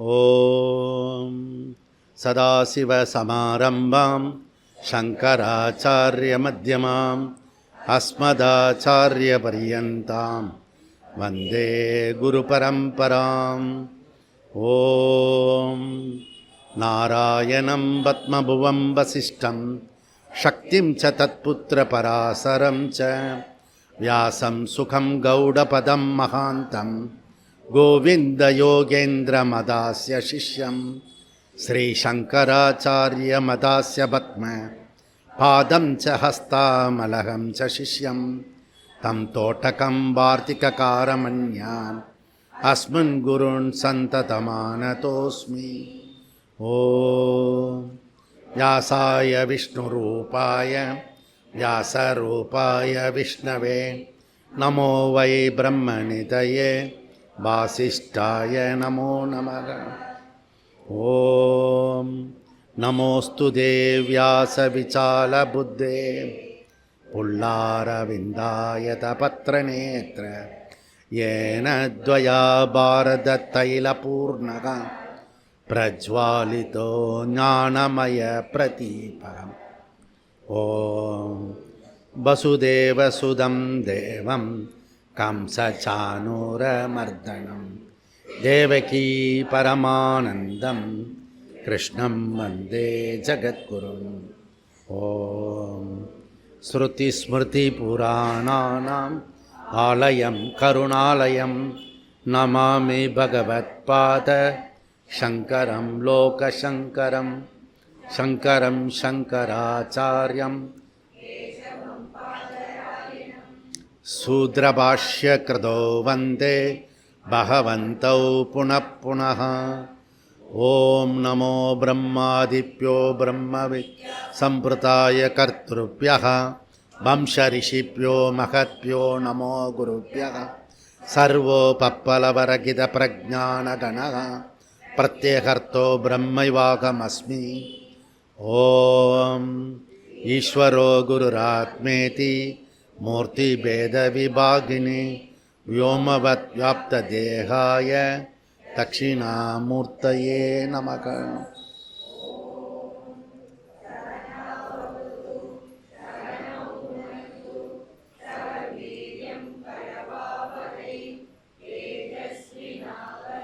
ஓம் சதாசிவசமாரம்பாம் சங்கராச்சார்யமத்யமாம் அஸ்மதாச்சார்யபர்யந்தாம் வந்தே குருபரம்பராம். ஓம் நாராயணம் பத்மபுவம் வசிஷ்டம் சக்திம் ச தத்புத்திரபராசரம் ச வியாசம் சுகம் கௌடபதம் மகாந்தம் கோவிந்தயோகேந்திரமதாஸ்ய சிஷ்யம் ஸ்ரீசங்கராச்சார்யமதாஸ்ய பத்ம பாதம் ச ஹஸ்தாமலகம் ச சிஷ்யம் தம் தோட்டகம் வார்த்திககாரமன்யான் அஸ்மின் குருன் சந்ததமானதோஸ்மி. ஓம் வியாசாய விஷ்ணுரூபாய வியாசரூபாய விஷ்ணவே நமோ வை பிரம்மநிதயே வாசிஷ்டாய நமோ நமः. ஓம் நமோஸ்து தேவ்யாசவிசாலபுத்தே புல்லாரவிந்தாயத பத்ரநேத்ர येन द्वया भारततैलपूर्णः प्रज्वालितो ज्ञानमयप्रदीपः. ॐ वसुदेवसुदं देवं कंसचाणूरमर्दनं देवकी परमानन्दं कृष्णं वन्दे जगद्गुरुम्. ॐ श्रुतिस्मृतिपुराणानाम् ஆலயம் கருணாலயம் நமாமி பகவத்பாத சங்கரம் லோகசங்கரம் சங்கரம் சங்கராச்சார்யம் சூத்ரபாஷ்யக்ருதோ வந்தே பகவந்தௌ புனః புனः. ஓம் நமோ பிரம்மாதிப்யோ பிரம்மவித் சம்பிரதாய கர்த்ருப்யः வம்சரிஷிப்யோ மகத்யோ நமோ குருப்யः. சர்வோபப்ளவரகித பிரஜானகணः பிரத்யேகர்த்தோ பிரம்மைவாகமஸ்மி. ஓம் ஈஸ்வரோ குருராத்மேதி மூர்த்திபேதவிபாகினி வ்யோமவத் வியாப்ததேகாய தக்ஷிணாமூர்த்தயே நமக.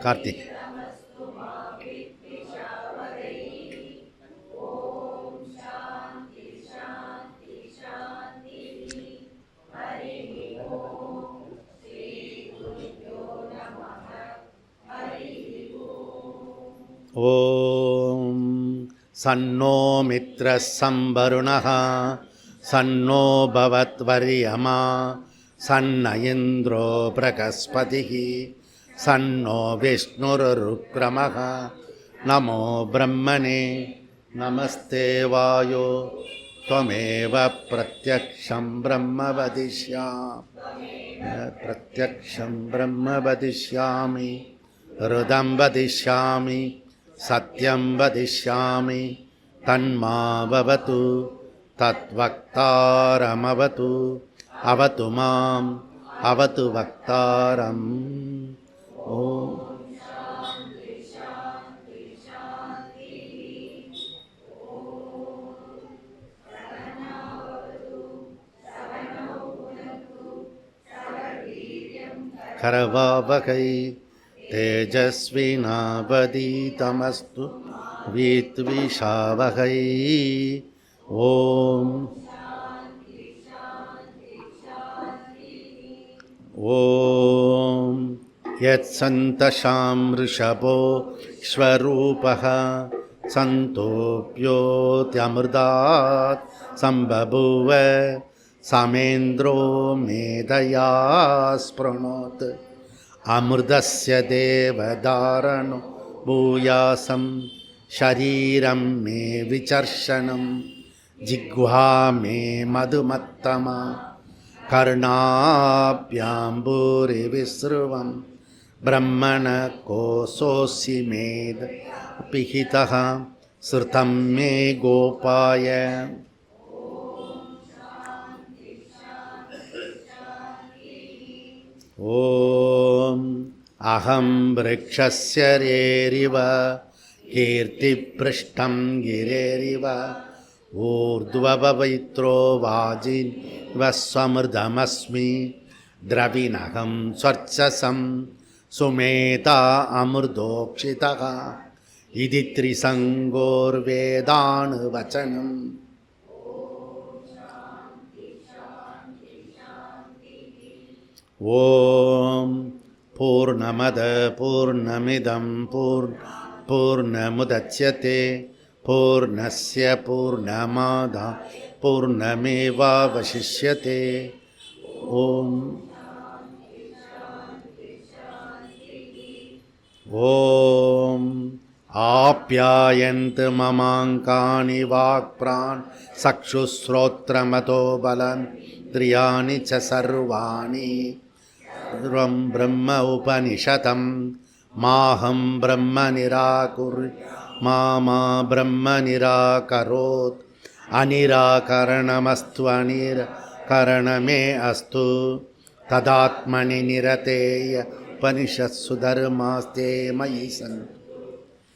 கார்த்திக். ஓம் சன்னோ மித்ரः சம்பருணः சன்னோ பவத்வர்யமா சன்ன இந்திரோ ப்ரகஸ்பதிः சன்னோ விஷ்ணுருக்ரமः. நமோ பிரம்மணே நமஸ்தே வாயோ த்வமேவ பிரத்யக்ஷம் பிரம்ம வதிஷ்யாமி ருதம் வதிஷ்யாமி சத்யம் வதிஷ்யாமி தன்மாவது தத்வக்தாரமவது அவது மாம் அவது வக்தாரம். ஓம் கரவாவகை தேஜஸ்வினாவதீதமஸ்து வித்விஷாவகை. ஓம் ஓம் யத்சந்தசாம் ரிஷபோ ஸ்வரூபः சந்தோப்யோத்யமிர்தாத் சம்பபூவ சமேந்திரோ மேதயா ஸ்ப்ருணோத் அமிர்தஸ்ய தேவதாரணோ பூயாசம் ஷரீரம் மே விசர்ஷனம் ஜிஹ்வா மே மதுமத்தமா கர்ணாப்யாம்பூரி விஸ்ருவம் பிரம்மண கோசோசி மேத பிஹிதः ஸ்ருதம் மே கோபாய. ஓம் அகம் விருக்ஷஸ்ய ரேரிவ கீர்த்திப்ருஷ்டம் கிரேரிவ ஊர்த்வபவித்ரோ வாஜின்வஸ்வமிருதமஸ்மி திரவிணகம் ஸ்வர்ச்சசம் சுமேதா அமிர்தோக்ஷிதः இதி த்ரிசங்கோர்வேதானு வச்சனம். ஓம் பூர்ணமத பூர்ணமிதம் பூர்ணமுதச்யதே பூர்ணஸ்ய பூர்ணமாதாய பூர்ணமேவாவசிஷ்யதே. ஓம் ஓம் ஆப்யாயந்து மமாங்கானி வாக்ப்ரான் சக்ஷுஸ்ரோத்ரமதோ பலந்திரியாணி ச சர்வாணி சர்வம் பிரம்ம உபனிஷதம் மாஹம் பிரம்ம நிராகுர் மாமா பிரம்ம நிராகரோத் அநிராகரணமஸ்து அநிராகரணமே அஸ்து ததாத்மனி நிரதேய உபனிஷத்சு தர்மாஸ்தே மயி சந்து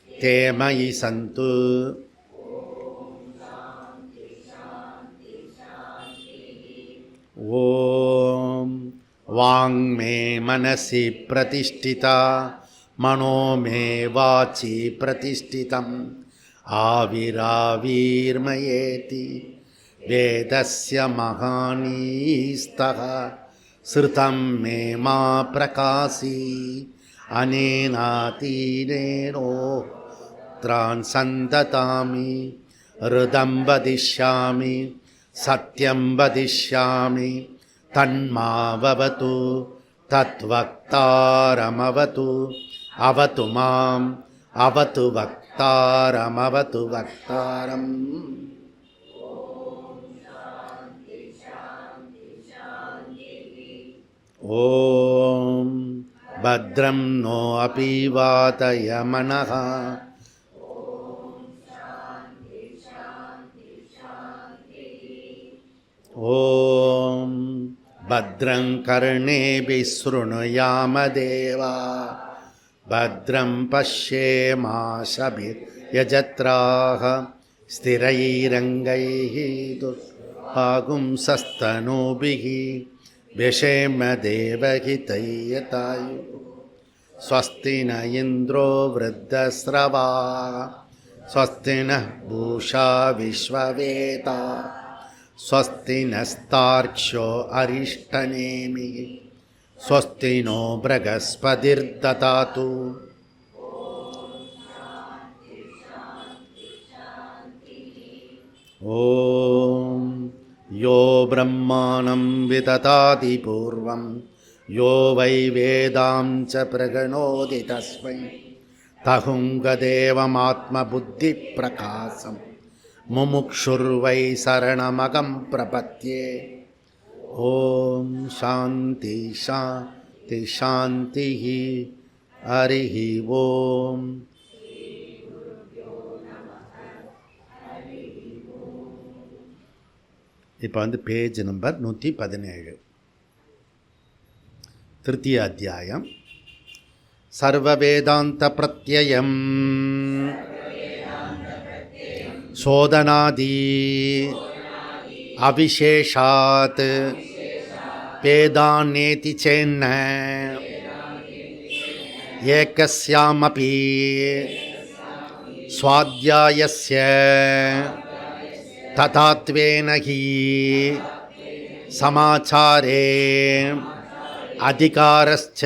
தே மயி சந்து. ஓம் வாங்மே மனசி பிரதிஷ்டிதா மனோ மே வாச்சி பிரதிஷ்டிதம் ஆவிராவீர்மயேதி வேதஸ்ய மகானீஸ்தः ஸ்ருதம் மே மா பிரகாசி அனேனாதீனேனோத்ரான் சந்ததாமி ருதம் வதிஷ்யாமி சத்யம் வதிஷ்யாமி தன்மாவது தத்வக்தாரமவது அவது மாம் அவது வக்தாரமவது வக்தாரம். ஓம் பத்ரம் நோ அபி வாதய மனஹ ஓம் பத்ரங் கர்ணேபிः ஸ்ருணுயாம தேவா பத்ரம் பஷ்யேமாஷபிர்யஜத்ராः ஸ்திரைரங்கைः துர்வாகும்சஸ்தனூபிः व्यशेम देवहितैयतायु स्वस्ति न इन्द्रो वृद्धस्रवाः स्वस्ति नः पूषा विश्ववेदा स्वस्ति नस्तार्क्ष्यो अरिष्टनेमिः स्वस्ति नो बृहस्पतिर्दधातु. ॐ यो ब्रह्माणं विदधाति पूर्वं यो वै वेदां च प्रगणोति तस्मै तहुङ्गदेवमात्मबुद्धिप्रकाशं मुमुक्षुर्वै शरणमगं प्रपद्ये. ॐ शान्ति शान्ति शान्तिः. हरिः ॐ. இப்போ பேஜ் நம்பர் 117 திருத்திய அத்தியாயம். சர்வவேதாந்த பிரத்யயம் சோதனாதி அவிசேஷாத் வேதான்னேதி சேன்ன ஏகஸ்யாமபி ஸ்வாத்யாயஸ்ய ததாத்வேன ஹி சமாச்சாரே அதிகாரஸ்ச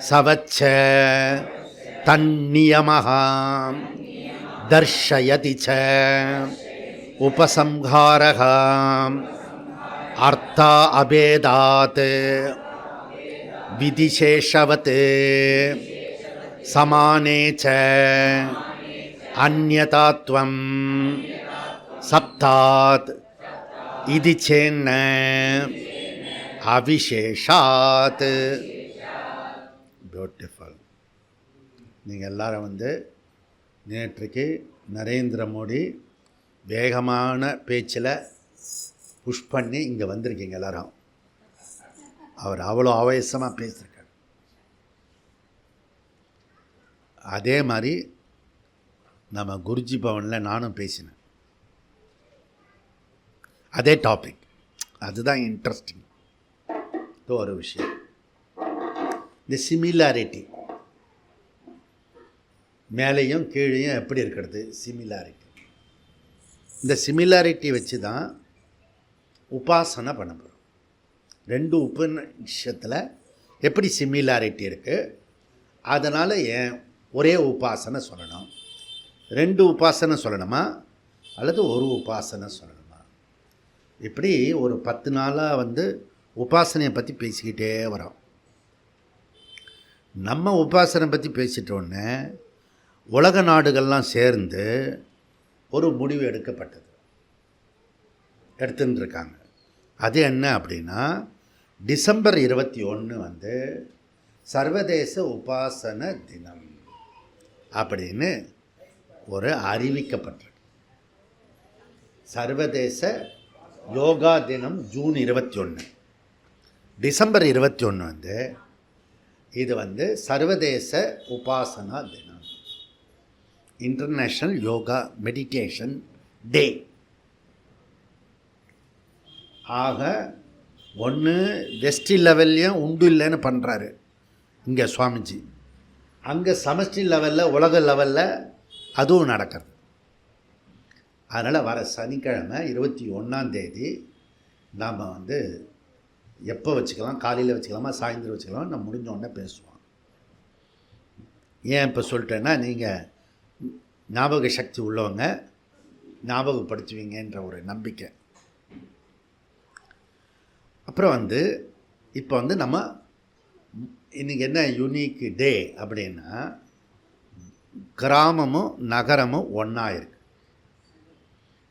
சவச்ச தன்னியமஹ தர்ஷயதி ச உபசம்ஹாரஹ அர்த்தா அபேதாத் விதிசேஷவத் சமானே ச அந்யதாத்வம் சப்தாத் இதி சேன்ன அவிசேஷாத். பியூட்டிஃபுல். நீங்கள் எல்லாரும் நேற்றுக்கு நரேந்திர மோடி வேகமான பேச்சில் புஷ் பண்ணி இங்கே வந்திருக்கீங்க எல்லாரும். அவர் அவ்வளோ ஆவேசமாக பேசியிருக்கார். அதே மாதிரி நம்ம குருஜி பவனில் நானும் பேசினேன். அதே டாபிக். அதுதான் இன்ட்ரெஸ்டிங். ஒரு விஷயம், இந்த சிமிலாரிட்டி மேலேயும் கீழேயும் எப்படி இருக்கிறது, சிமிலாரிட்டி. இந்த சிமிலாரிட்டி வச்சு தான் உபாசனை பண்ண போகிறோம். 2 உபநிஷத்தில் எப்படி சிமிலாரிட்டி இருக்குது, அதனால் ஏன் ஒரே உபாசனை சொல்லணும், 2 உபாசனை சொல்லணுமா அல்லது ஒரு உபாசனை சொல்லணுமா, இப்படி ஒரு 10 நாளாக உபாசனையை பற்றி பேசிக்கிட்டே வரோம். நம்ம உபாசனை பற்றி பேசிட்டோன்னே உலக நாடுகள்லாம் சேர்ந்து ஒரு முடிவு எடுத்துன்னு இருக்காங்க. அது என்ன அப்படின்னா, டிசம்பர் 21 சர்வதேச உபாசன தினம் அப்படின்னு ஒரு அறிவிக்கப்பட்டிருக்கு. சர்வதேச யோகா தினம் ஜூன் 21. டிசம்பர் 21 இது சர்வதேச உபாசனா தினம், இன்டர்நேஷ்னல் யோகா மெடிடேஷன் டே. ஆக ஒன்று வெஸ்ட் லெவல்லையும் உண்டு இல்லைன்னு பண்ணுறாரு இங்கே சுவாமிஜி, அங்கே சமஷ்டி லெவலில் உலக லெவலில் அதுவும் நடக்கிறது. அதனால் வர சனிக்கிழமை 21 நாம் எப்போ வச்சுக்கலாம், காலையில் வச்சுக்கலாமா சாயந்தரம் வச்சுக்கலாமா, நம்ம முடிஞ்சோடனே பேசுவோம். ஏன் இப்போ சொல்லிட்டேன்னா, நீங்கள் ஞாபக சக்தி உள்ளவங்க ஞாபகப்படுத்துவீங்கன்ற ஒரு நம்பிக்கை. அப்புறம் இப்போ நம்ம இன்றைக்கி என்ன யூனிக் டே அப்படின்னா, கிராமமும் நகரமும் ஒன்றா இருக்கு.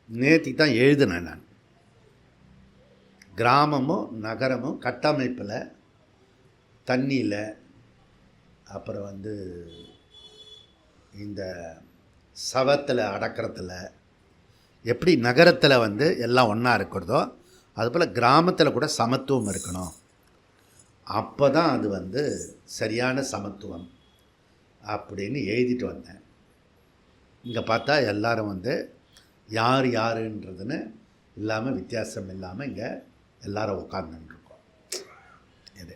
நேற்று தான் எழுதினேன் நான். கிராமமும் நகரமும் கட்டமைப்பில், தண்ணியில், அப்புறம் இந்த சவத்தில் அடக்கிறதுல எப்படி நகரத்தில் எல்லாம் ஒன்றா இருக்கிறதோ, அதுபோல் கிராமத்தில் கூட சமத்துவம் இருக்கணும். அப்போ தான் அது சரியான சமத்துவம் அப்படின்னு எழுதிட்டு வந்தேன். இங்கே பார்த்தா எல்லோரும் யார் யாருன்றதுன்னு இல்லாமல், வித்தியாசம் இல்லாமல் இங்கே எல்லோரும் உட்காந்துருக்கோம். இது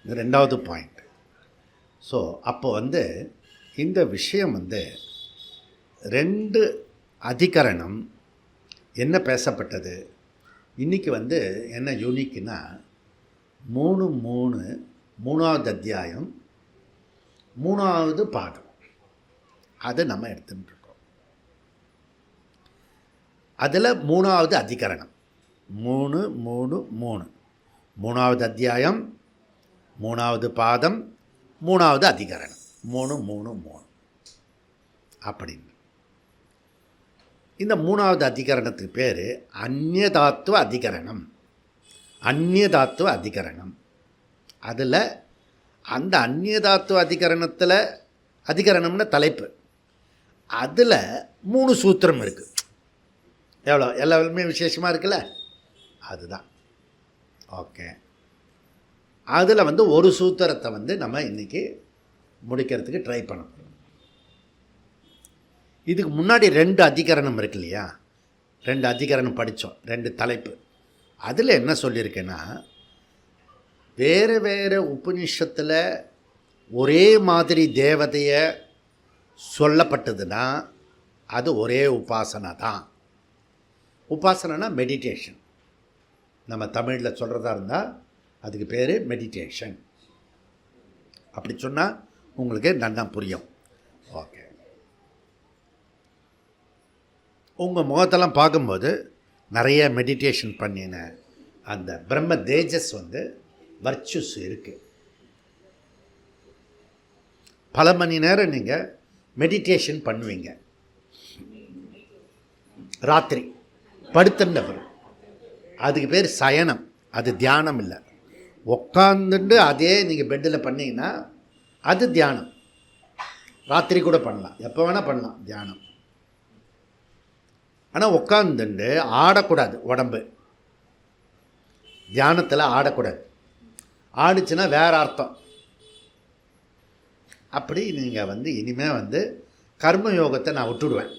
2வது பாயிண்ட். ஸோ அப்போ இந்த விஷயம் 2 அதிகரணம் என்ன பேசப்பட்டது. இன்றைக்கி என்ன யூனிக்னா, 3:3 அத்தியாயம் 3வது பாதம் அதை நம்ம எடுத்துகிட்டு இருக்கோம். அதில் 3வது அதிகரணம் 3:3 3வது அத்தியாயம் 3வது பாதம் 3வது அதிகரணம் 3:3 அப்படின்னு. இந்த 3வது அதிகரணத்துக்கு பேர் அந்நியதாத்துவ அதிகரணம். அந்நியதாத்துவ அதிகரணம். அதில் அந்த அந்நியதாத்துவ அதிகரணம்னு தலைப்பு. அதில் 3 சூத்திரம் இருக்குது. எல்லாமே விசேஷமாக இருக்குல்ல, அதுதான். ஓகே, அதில் ஒரு சூத்திரத்தை நம்ம இன்றைக்கி முடிக்கிறதுக்கு ட்ரை பண்ண போகிறோம். இதுக்கு முன்னாடி 2 அதிகரணம் இருக்கு இல்லையா, 2 அதிகரணம் படித்தோம், 2 தலைப்பு. அதில் என்ன சொல்லியிருக்கேன்னா, வேறு வேறு உபநிஷத்தில் ஒரே மாதிரி தேவதையை சொல்லப்பட்டதுன்னா அது ஒரே உபாசனை தான். உபாசனைனா மெடிடேஷன். நம்ம தமிழில் சொல்கிறதா இருந்தால் அதுக்கு பேர் மெடிடேஷன். அப்படி சொன்னால் உங்களுக்கு நல்லா புரியும். ஓகே, உங்கள் முகத்தெல்லாம் பார்க்கும்போது நிறைய மெடிடேஷன் பண்ணின அந்த பிரம்ம தேஜஸ் வர்ச்சுஸ் இருக்குது. பல மணி நேரம் நீங்கள் மெடிடேஷன் பண்ணுவீங்க. ராத்திரி படுத்துட்ட பிறகு அதுக்கு பேர் சயனம். அது தியானம் இல்லை. உட்காந்துட்டு அதே நீங்கள் பெட்டில் பண்ணிங்கன்னா அது தியானம். ராத்திரி கூட பண்ணலாம், எப்போ வேணால் பண்ணலாம் தியானம். ஆனால் உட்காந்துட்டு ஆடக்கூடாது. உடம்பு தியானத்தில் ஆடக்கூடாது. ஆடிச்சுன்னா வேறு அர்த்தம். அப்படி நீங்கள் வந்து இனிமேல் வந்து கர்மயோகத்தை நான் விட்டுடுவேன்.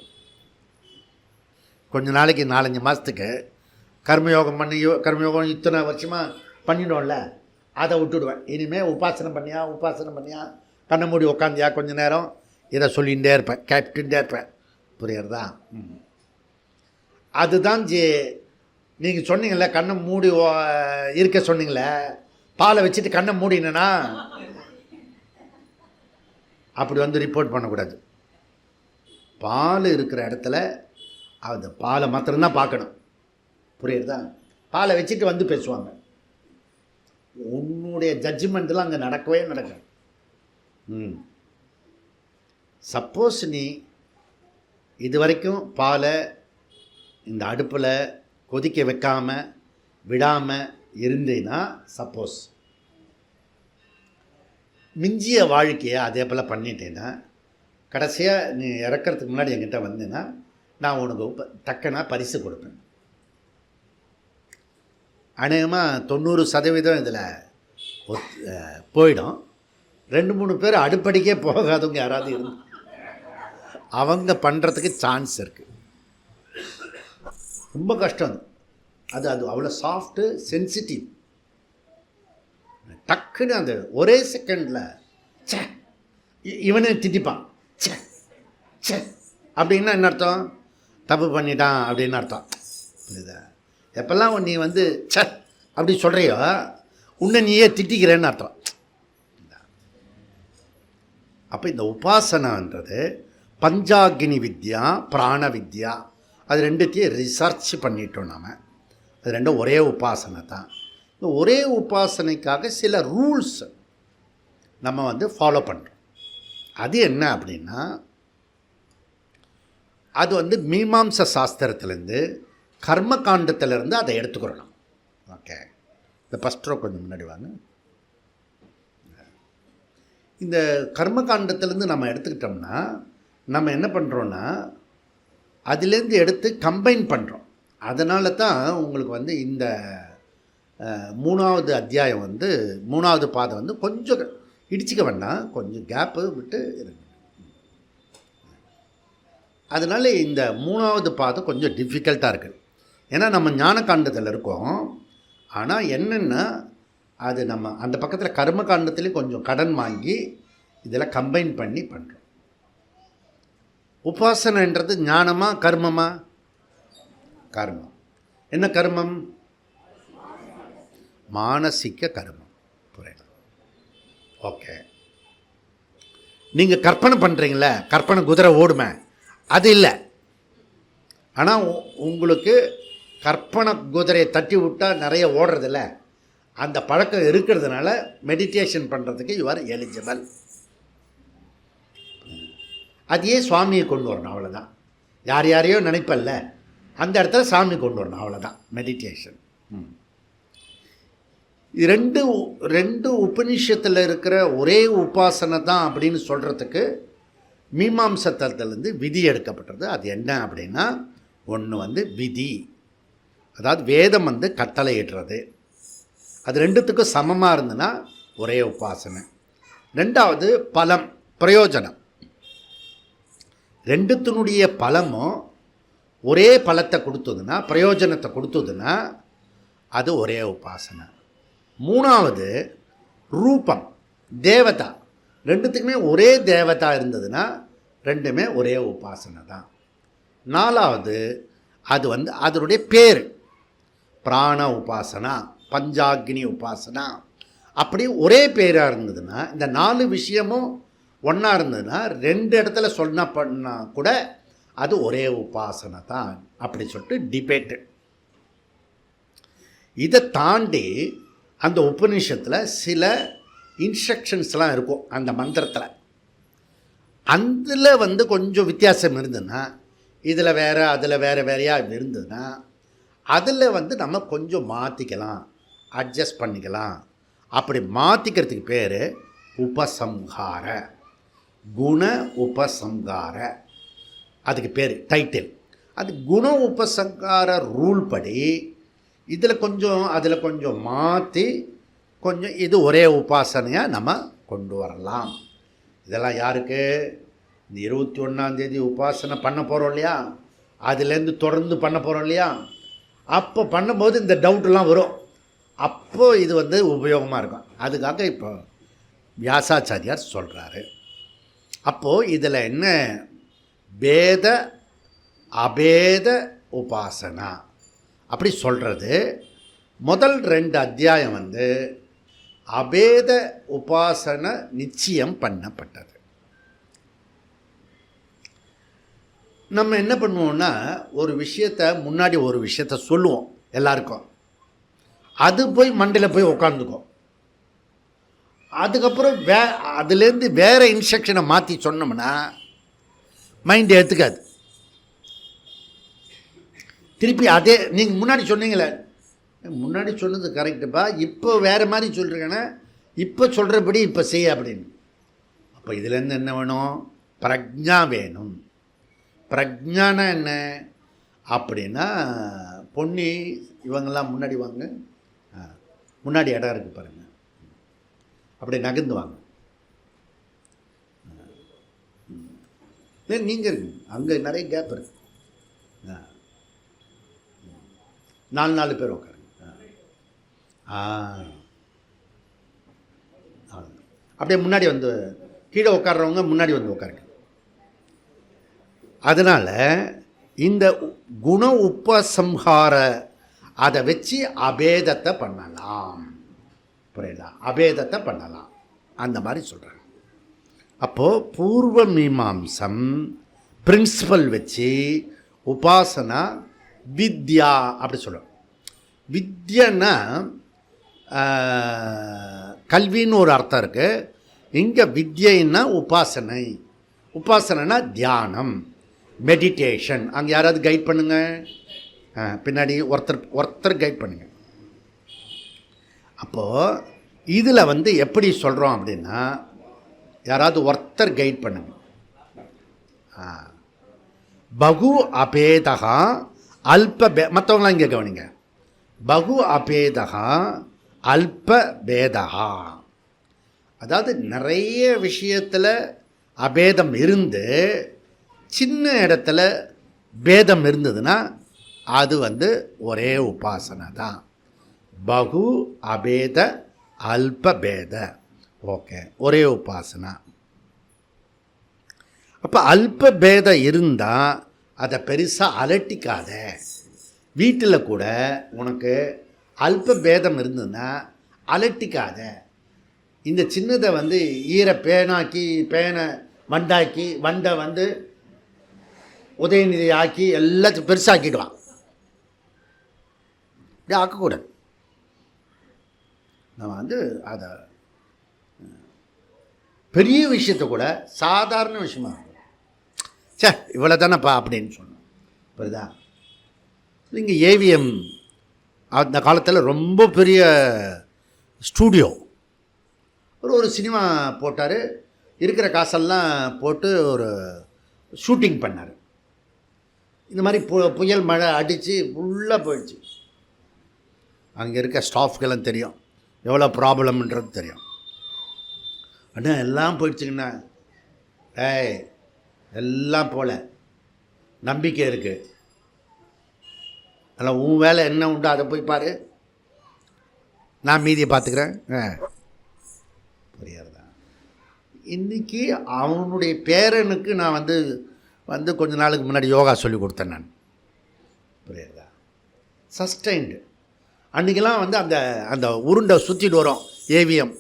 கொஞ்ச நாளைக்கு 4-5 மாதத்துக்கு கர்மயோகம் கர்மயோகம் இத்தனை வருஷமாக பண்ணிட்டோம்ல, அதை விட்டுடுவேன். இனிமேல் உபாசனை பண்ணியா கண்ணை மூடி உக்காந்தியா கொஞ்ச நேரம் இதை சொல்லிகிட்டே இருப்பேன், கேட்டுகிட்டே இருப்பேன். புரியுறதா? அதுதான் நீங்கள் சொன்னீங்களே கண்ணை மூடி இருக்க சொன்னீங்களே, பாலை வச்சுட்டு கண்ணை மூடினா அப்படி வந்து ரிப்போர்ட் பண்ணக்கூடாது. பால் இருக்கிற இடத்துல அந்த பாலை மாத்திரம்தான் பார்க்கணும். புரியுறதா? பாலை வச்சுட்டு வந்து பேசுவாங்க. உன்னுடைய ஜட்ஜ்மெண்ட்லாம் அங்கே நடக்கவே நடக்காது. சப்போஸ் நீ இது வரைக்கும் பாலை இந்த அடுப்பில் கொதிக்க வைக்காமல் விடாமல் இருந்தீன்னா, சப்போஸ் மிஞ்சிய வாழ்க்கையை அதே போல் பண்ணிட்டேன்னா, கடைசியாக நீ இறக்கிறதுக்கு முன்னாடி என்கிட்ட வந்தேன்னா நான் உனக்கு தக்கனா பரிசு கொடுப்பேன். அநேகமாக 90% இதில் போயிடும். 2-3 பேர் அடுப்படிக்கே போகாதவங்க யாராவது இருந்து அவங்க பண்ணுறதுக்கு சான்ஸ் இருக்குது. ரொம்ப கஷ்டம் அது. அது அவ்வளோ சாஃப்ட்டு, சென்சிட்டிவ். டக்குன்னு அந்த ஒரே செகண்டில் இவனே திட்டிப்பான். சே அப்படின்னா என்ன அர்த்தம்? தப்பு பண்ணிட்டான் அப்படின்னு அர்த்தம். புரியுதா? எப்பெல்லாம் நீ வந்து அப்படி சொல்கிறியோ உன்னை நீயே திட்டிக்கிறேன்னு அர்த்தம். அப்போ இந்த உபாசனான்றது பஞ்சாக்னி வித்யா, பிராண வித்யா, அது ரெண்டுத்தையும் ரிசர்ச் பண்ணிட்டோம். நாம் அது ரெண்டும் ஒரே உபாசனை தான். இந்த ஒரே உபாசனைக்காக சில ரூல்ஸ் நம்ம வந்து ஃபாலோ பண்ணுறோம். அது என்ன அப்படின்னா, அது வந்து மீமாம்ச சாஸ்திரத்துலேருந்து கர்ம காண்டத்திலேருந்து அதை எடுத்துக்கிறோம். ஓகே, இந்த ஃபஸ்ட் ரோ கொஞ்சம் முன்னாடி வாங்க. இந்த கர்ம காண்டத்திலேருந்து நம்ம எடுத்துக்கிட்டோம்னா நம்ம என்ன பண்ணுறோன்னா அதுலேருந்து எடுத்து கம்பைன் பண்ணுறோம். அதனால தான் உங்களுக்கு வந்து இந்த 3வது அத்தியாயம் வந்து 3வது பாதம் வந்து கொஞ்சம் இடிச்சிக்க வேண்டாம், கொஞ்சம் கேப்பு விட்டு இருக்கு. அதனால் இந்த 3வது பாதம் கொஞ்சம் டிஃபிகல்ட்டாக இருக்குது. ஏன்னா நம்ம ஞான காண்டத்தில் இருக்கோம். ஆனால் என்னென்னா அது நம்ம அந்த பக்கத்தில் கர்ம காண்டத்துலேயும் கொஞ்சம் கடன் வாங்கி இதெல்லாம் கம்பைன் பண்ணி பண்ணுறோம். உபாசனைன்றது ஞானமா கர்மமா? கர்மம். என்ன கர்மம்? மானசிக கர்மம். புரியுது? ஓகே. நீங்கள் கற்பனை பண்ணுறீங்களே, கற்பனை குதிரை ஓடுமே, அது இல்லை. ஆனால் உங்களுக்கு கற்பனை குதிரையை தட்டி விட்டால் நிறைய ஓடுறதில்ல, அந்த பழக்கம் இருக்கிறதுனால மெடிடேஷன் பண்ணுறதுக்கு யூ ஆர் எலிஜிபிள். அதையே சுவாமியை கொண்டு வரணும், அவ்வளோதான். யார் யாரையோ நினைப்பல்ல, அந்த இடத்துல சாமி கொண்டு வரணும், அவ்வளோதான் மெடிடேஷன். ரெண்டு உபநிஷத்தில் இருக்கிற ஒரே உபாசனை தான் அப்படின்னு சொல்கிறதுக்கு மீமாம்சத்திலேருந்து விதி எடுக்கப்பட்டது. அது என்ன அப்படின்னா, ஒன்று வந்து விதி, அதாவது வேதம் வந்து கட்டளையிடுறது, அது ரெண்டுத்துக்கும் சமமாக இருந்ததுன்னா ஒரே உபாசனை. ரெண்டாவது பலம், பிரயோஜனம். ரெண்டுத்தினுடைய பலமும் ஒரே பலத்தை கொடுத்ததுன்னா, பிரயோஜனத்தை கொடுத்ததுன்னா அது ஒரே உபாசனை. மூணாவது ரூபம், தேவதா. ரெண்டுத்துக்குமே ஒரே தேவதா இருந்ததுன்னா ரெண்டுமே ஒரே உபாசனை தான். நாலாவது அது வந்து அதனுடைய பேர், பிராண உபாசனா, பஞ்சாக்னி உபாசனா, அப்படி ஒரே பேராக இருந்ததுன்னா, இந்த 4 விஷயமும் ஒன்றா இருந்ததுன்னா 2 இடத்துல சொன்ன பண்ணால் கூட அது ஒரே உபாசனை தான் அப்படி சொல்லிட்டு டிபேட்டு. இதை தாண்டி அந்த உபநிஷத்தில் சில இன்ஸ்ட்ரக்ஷன்ஸ்லாம் இருக்கும் அந்த மந்திரத்தில். அதில் வந்து கொஞ்சம் வித்தியாசம் இருந்ததுன்னா, இதில் வேறு அதில் வேறையாக இருந்ததுன்னா அதில் வந்து நம்ம கொஞ்சம் மாற்றிக்கலாம், அட்ஜஸ்ட் பண்ணிக்கலாம். அப்படி மாற்றிக்கிறதுக்கு பேர் உபசம்ஹார, குண உபசம்ஹார, அதுக்கு பேர் டைட்டில். அது குண உபசம்ஹார ரூல் படி இதில் கொஞ்சம் அதில் கொஞ்சம் மாற்றி கொஞ்சம் இது ஒரே உபாசனையாக நம்ம கொண்டு வரலாம். இதெல்லாம் யாருக்கு? இந்த 21ஆந்தேதி உபாசனை பண்ண போகிறோம் இல்லையா, அதுலேருந்து தொடர்ந்து பண்ண போகிறோம் இல்லையா, அப்போ பண்ணும்போது இந்த டவுட்டெல்லாம் வரும். அப்போது இது வந்து உபயோகமாக இருக்கும். அதுக்காக இப்போ வியாசாச்சாரியார் சொல்கிறாரு. அப்போது இதில் என்ன, பேத அபேத உபாசனா அப்படி சொல்கிறது. முதல் 2 அத்தியாயம் வந்து அபேத உபாசனை நிச்சயம் பண்ணப்பட்டது. நம்ம என்ன பண்ணுவோம்னா, ஒரு விஷயத்தை முன்னாடி ஒரு விஷயத்தை சொல்லுவோம் எல்லாருக்கும், அது போய் மண்டையில் போய் உட்காந்துக்கும். அதுக்கப்புறம் அதுலேருந்து வேறு இன்ஸ்ட்ரக்ஷனை மாற்றி சொன்னோம்னா மைண்ட் ஏற்றுக்காது. திருப்பி அதே நீங்கள் முன்னாடி சொன்னீங்களே, முன்னாடி சொன்னது கரெக்டுப்பா, இப்போ வேறு மாதிரி சொல்கிறீங்கன்னா இப்போ சொல்கிறபடி இப்போ செய்ய அப்படின்னு. அப்போ இதுலேருந்து என்ன வேணும்? பிரஜ்ஞா வேணும். பிரஜ்ஞானா என்ன அப்படின்னா, பொன்னி இவங்கெல்லாம் முன்னாடி வாங்க, முன்னாடி இடம் இருக்குது பாருங்கள், அப்படியே நகர்ந்து வாங்க. நீங்கள் இருக்குங்க, அங்கே நிறைய கேப் இருக்குது. 4 பேர் உட்காருங்க. அப்படியே முன்னாடி வந்து கீழே உட்கார்றவங்க முன்னாடி வந்து உட்காருங்க. அதனால் இந்த குண உபசம்ஹார அதை வச்சு அபேதத்தை பண்ணலாம். புரியல? அபேதத்தை பண்ணலாம் அந்த மாதிரி சொல்கிறாங்க. அப்போது பூர்வ மீமாம்சம் பிரின்சிபல் வச்சு உபாசனா வித்யா அப்படி சொல்லுவோம். வித்யன்னா கல்வின்னு ஒரு அர்த்தம் இருக்குது. இங்கே வித்யன்னா உபாசனை, உபாசனைனா தியானம், மெடிடேஷன். அங்கே யாராவது கைட் பண்ணுங்க, பின்னாடி ஒருத்தர் கைட் பண்ணுங்க. அப்போது இதில் வந்து எப்படி சொல்கிறோம் அப்படின்னா, யாராவது ஒருத்தர் கைட் பண்ணுங்க. பகு அபேதகா அல்ப மற்றவங்களாம் இங்கே கவனிங்க. பகு அபேதகா அல்ப பேதகா, அதாவது நிறைய விஷயத்தில் அபேதம் இருந்து சின்ன இடத்துல பேதம் இருந்ததுன்னா அது வந்து ஒரே உபாசனை தான். பகு அபேத அல்ப பேத, ஓகே, ஒரே உபாசனா. அப்போ அல்ப பேதம் இருந்தால் அதை பெருசாக அலட்டிக்காத. வீட்டில் கூட உனக்கு அல்ப பேதம் இருந்ததுன்னா அலட்டிக்காத. இந்த சின்னதை வந்து பேனாக்கி பேனை வண்டாக்கி வண்டை வந்து உதயநிதி ஆக்கி எல்லாத்தையும் பெருசாக்கிடுவான். இப்படி ஆக்கக்கூடாது. நம்ம வந்து அதை பெரிய விஷயத்தை கூட சாதாரண விஷயமா இவ்வளோ தானேப்பா அப்படின்னு சொன்னோம். புரியுதா? இங்கே ஏவிஎம் அந்த காலத்தில் ரொம்ப பெரிய ஸ்டூடியோ, ஒரு சினிமா போட்டார். இருக்கிற காசெல்லாம் போட்டு ஒரு ஷூட்டிங் பண்ணார். இந்த மாதிரி புயல் மழை அடித்து ஃபுல்லாக போயிடுச்சு. அங்கே இருக்க ஸ்டாஃப்கெல்லாம் தெரியும் எவ்வளோ ப்ராப்ளம்ன்றது தெரியும். ஆனால் எல்லாம் போயிடுச்சுங்கண்ணா, எல்லாம் போல நம்பிக்கை இருக்குது. அதில் உன் வேலை என்ன உண்டோ அதை போய் பாரு, நான் மீதியை பார்த்துக்கிறேன். புரியாதுதான். இன்றைக்கி அவனுடைய பேரனுக்கு நான் வந்து கொஞ்ச நாளுக்கு முன்னாடி யோகா சொல்லி கொடுத்தேன் நான். புரியுதா? சஸ்டைன்டு. அன்றைக்கெல்லாம் வந்து அந்த அந்த உருண்டை சுற்றிட்டு வரும் ஏவிஎம்,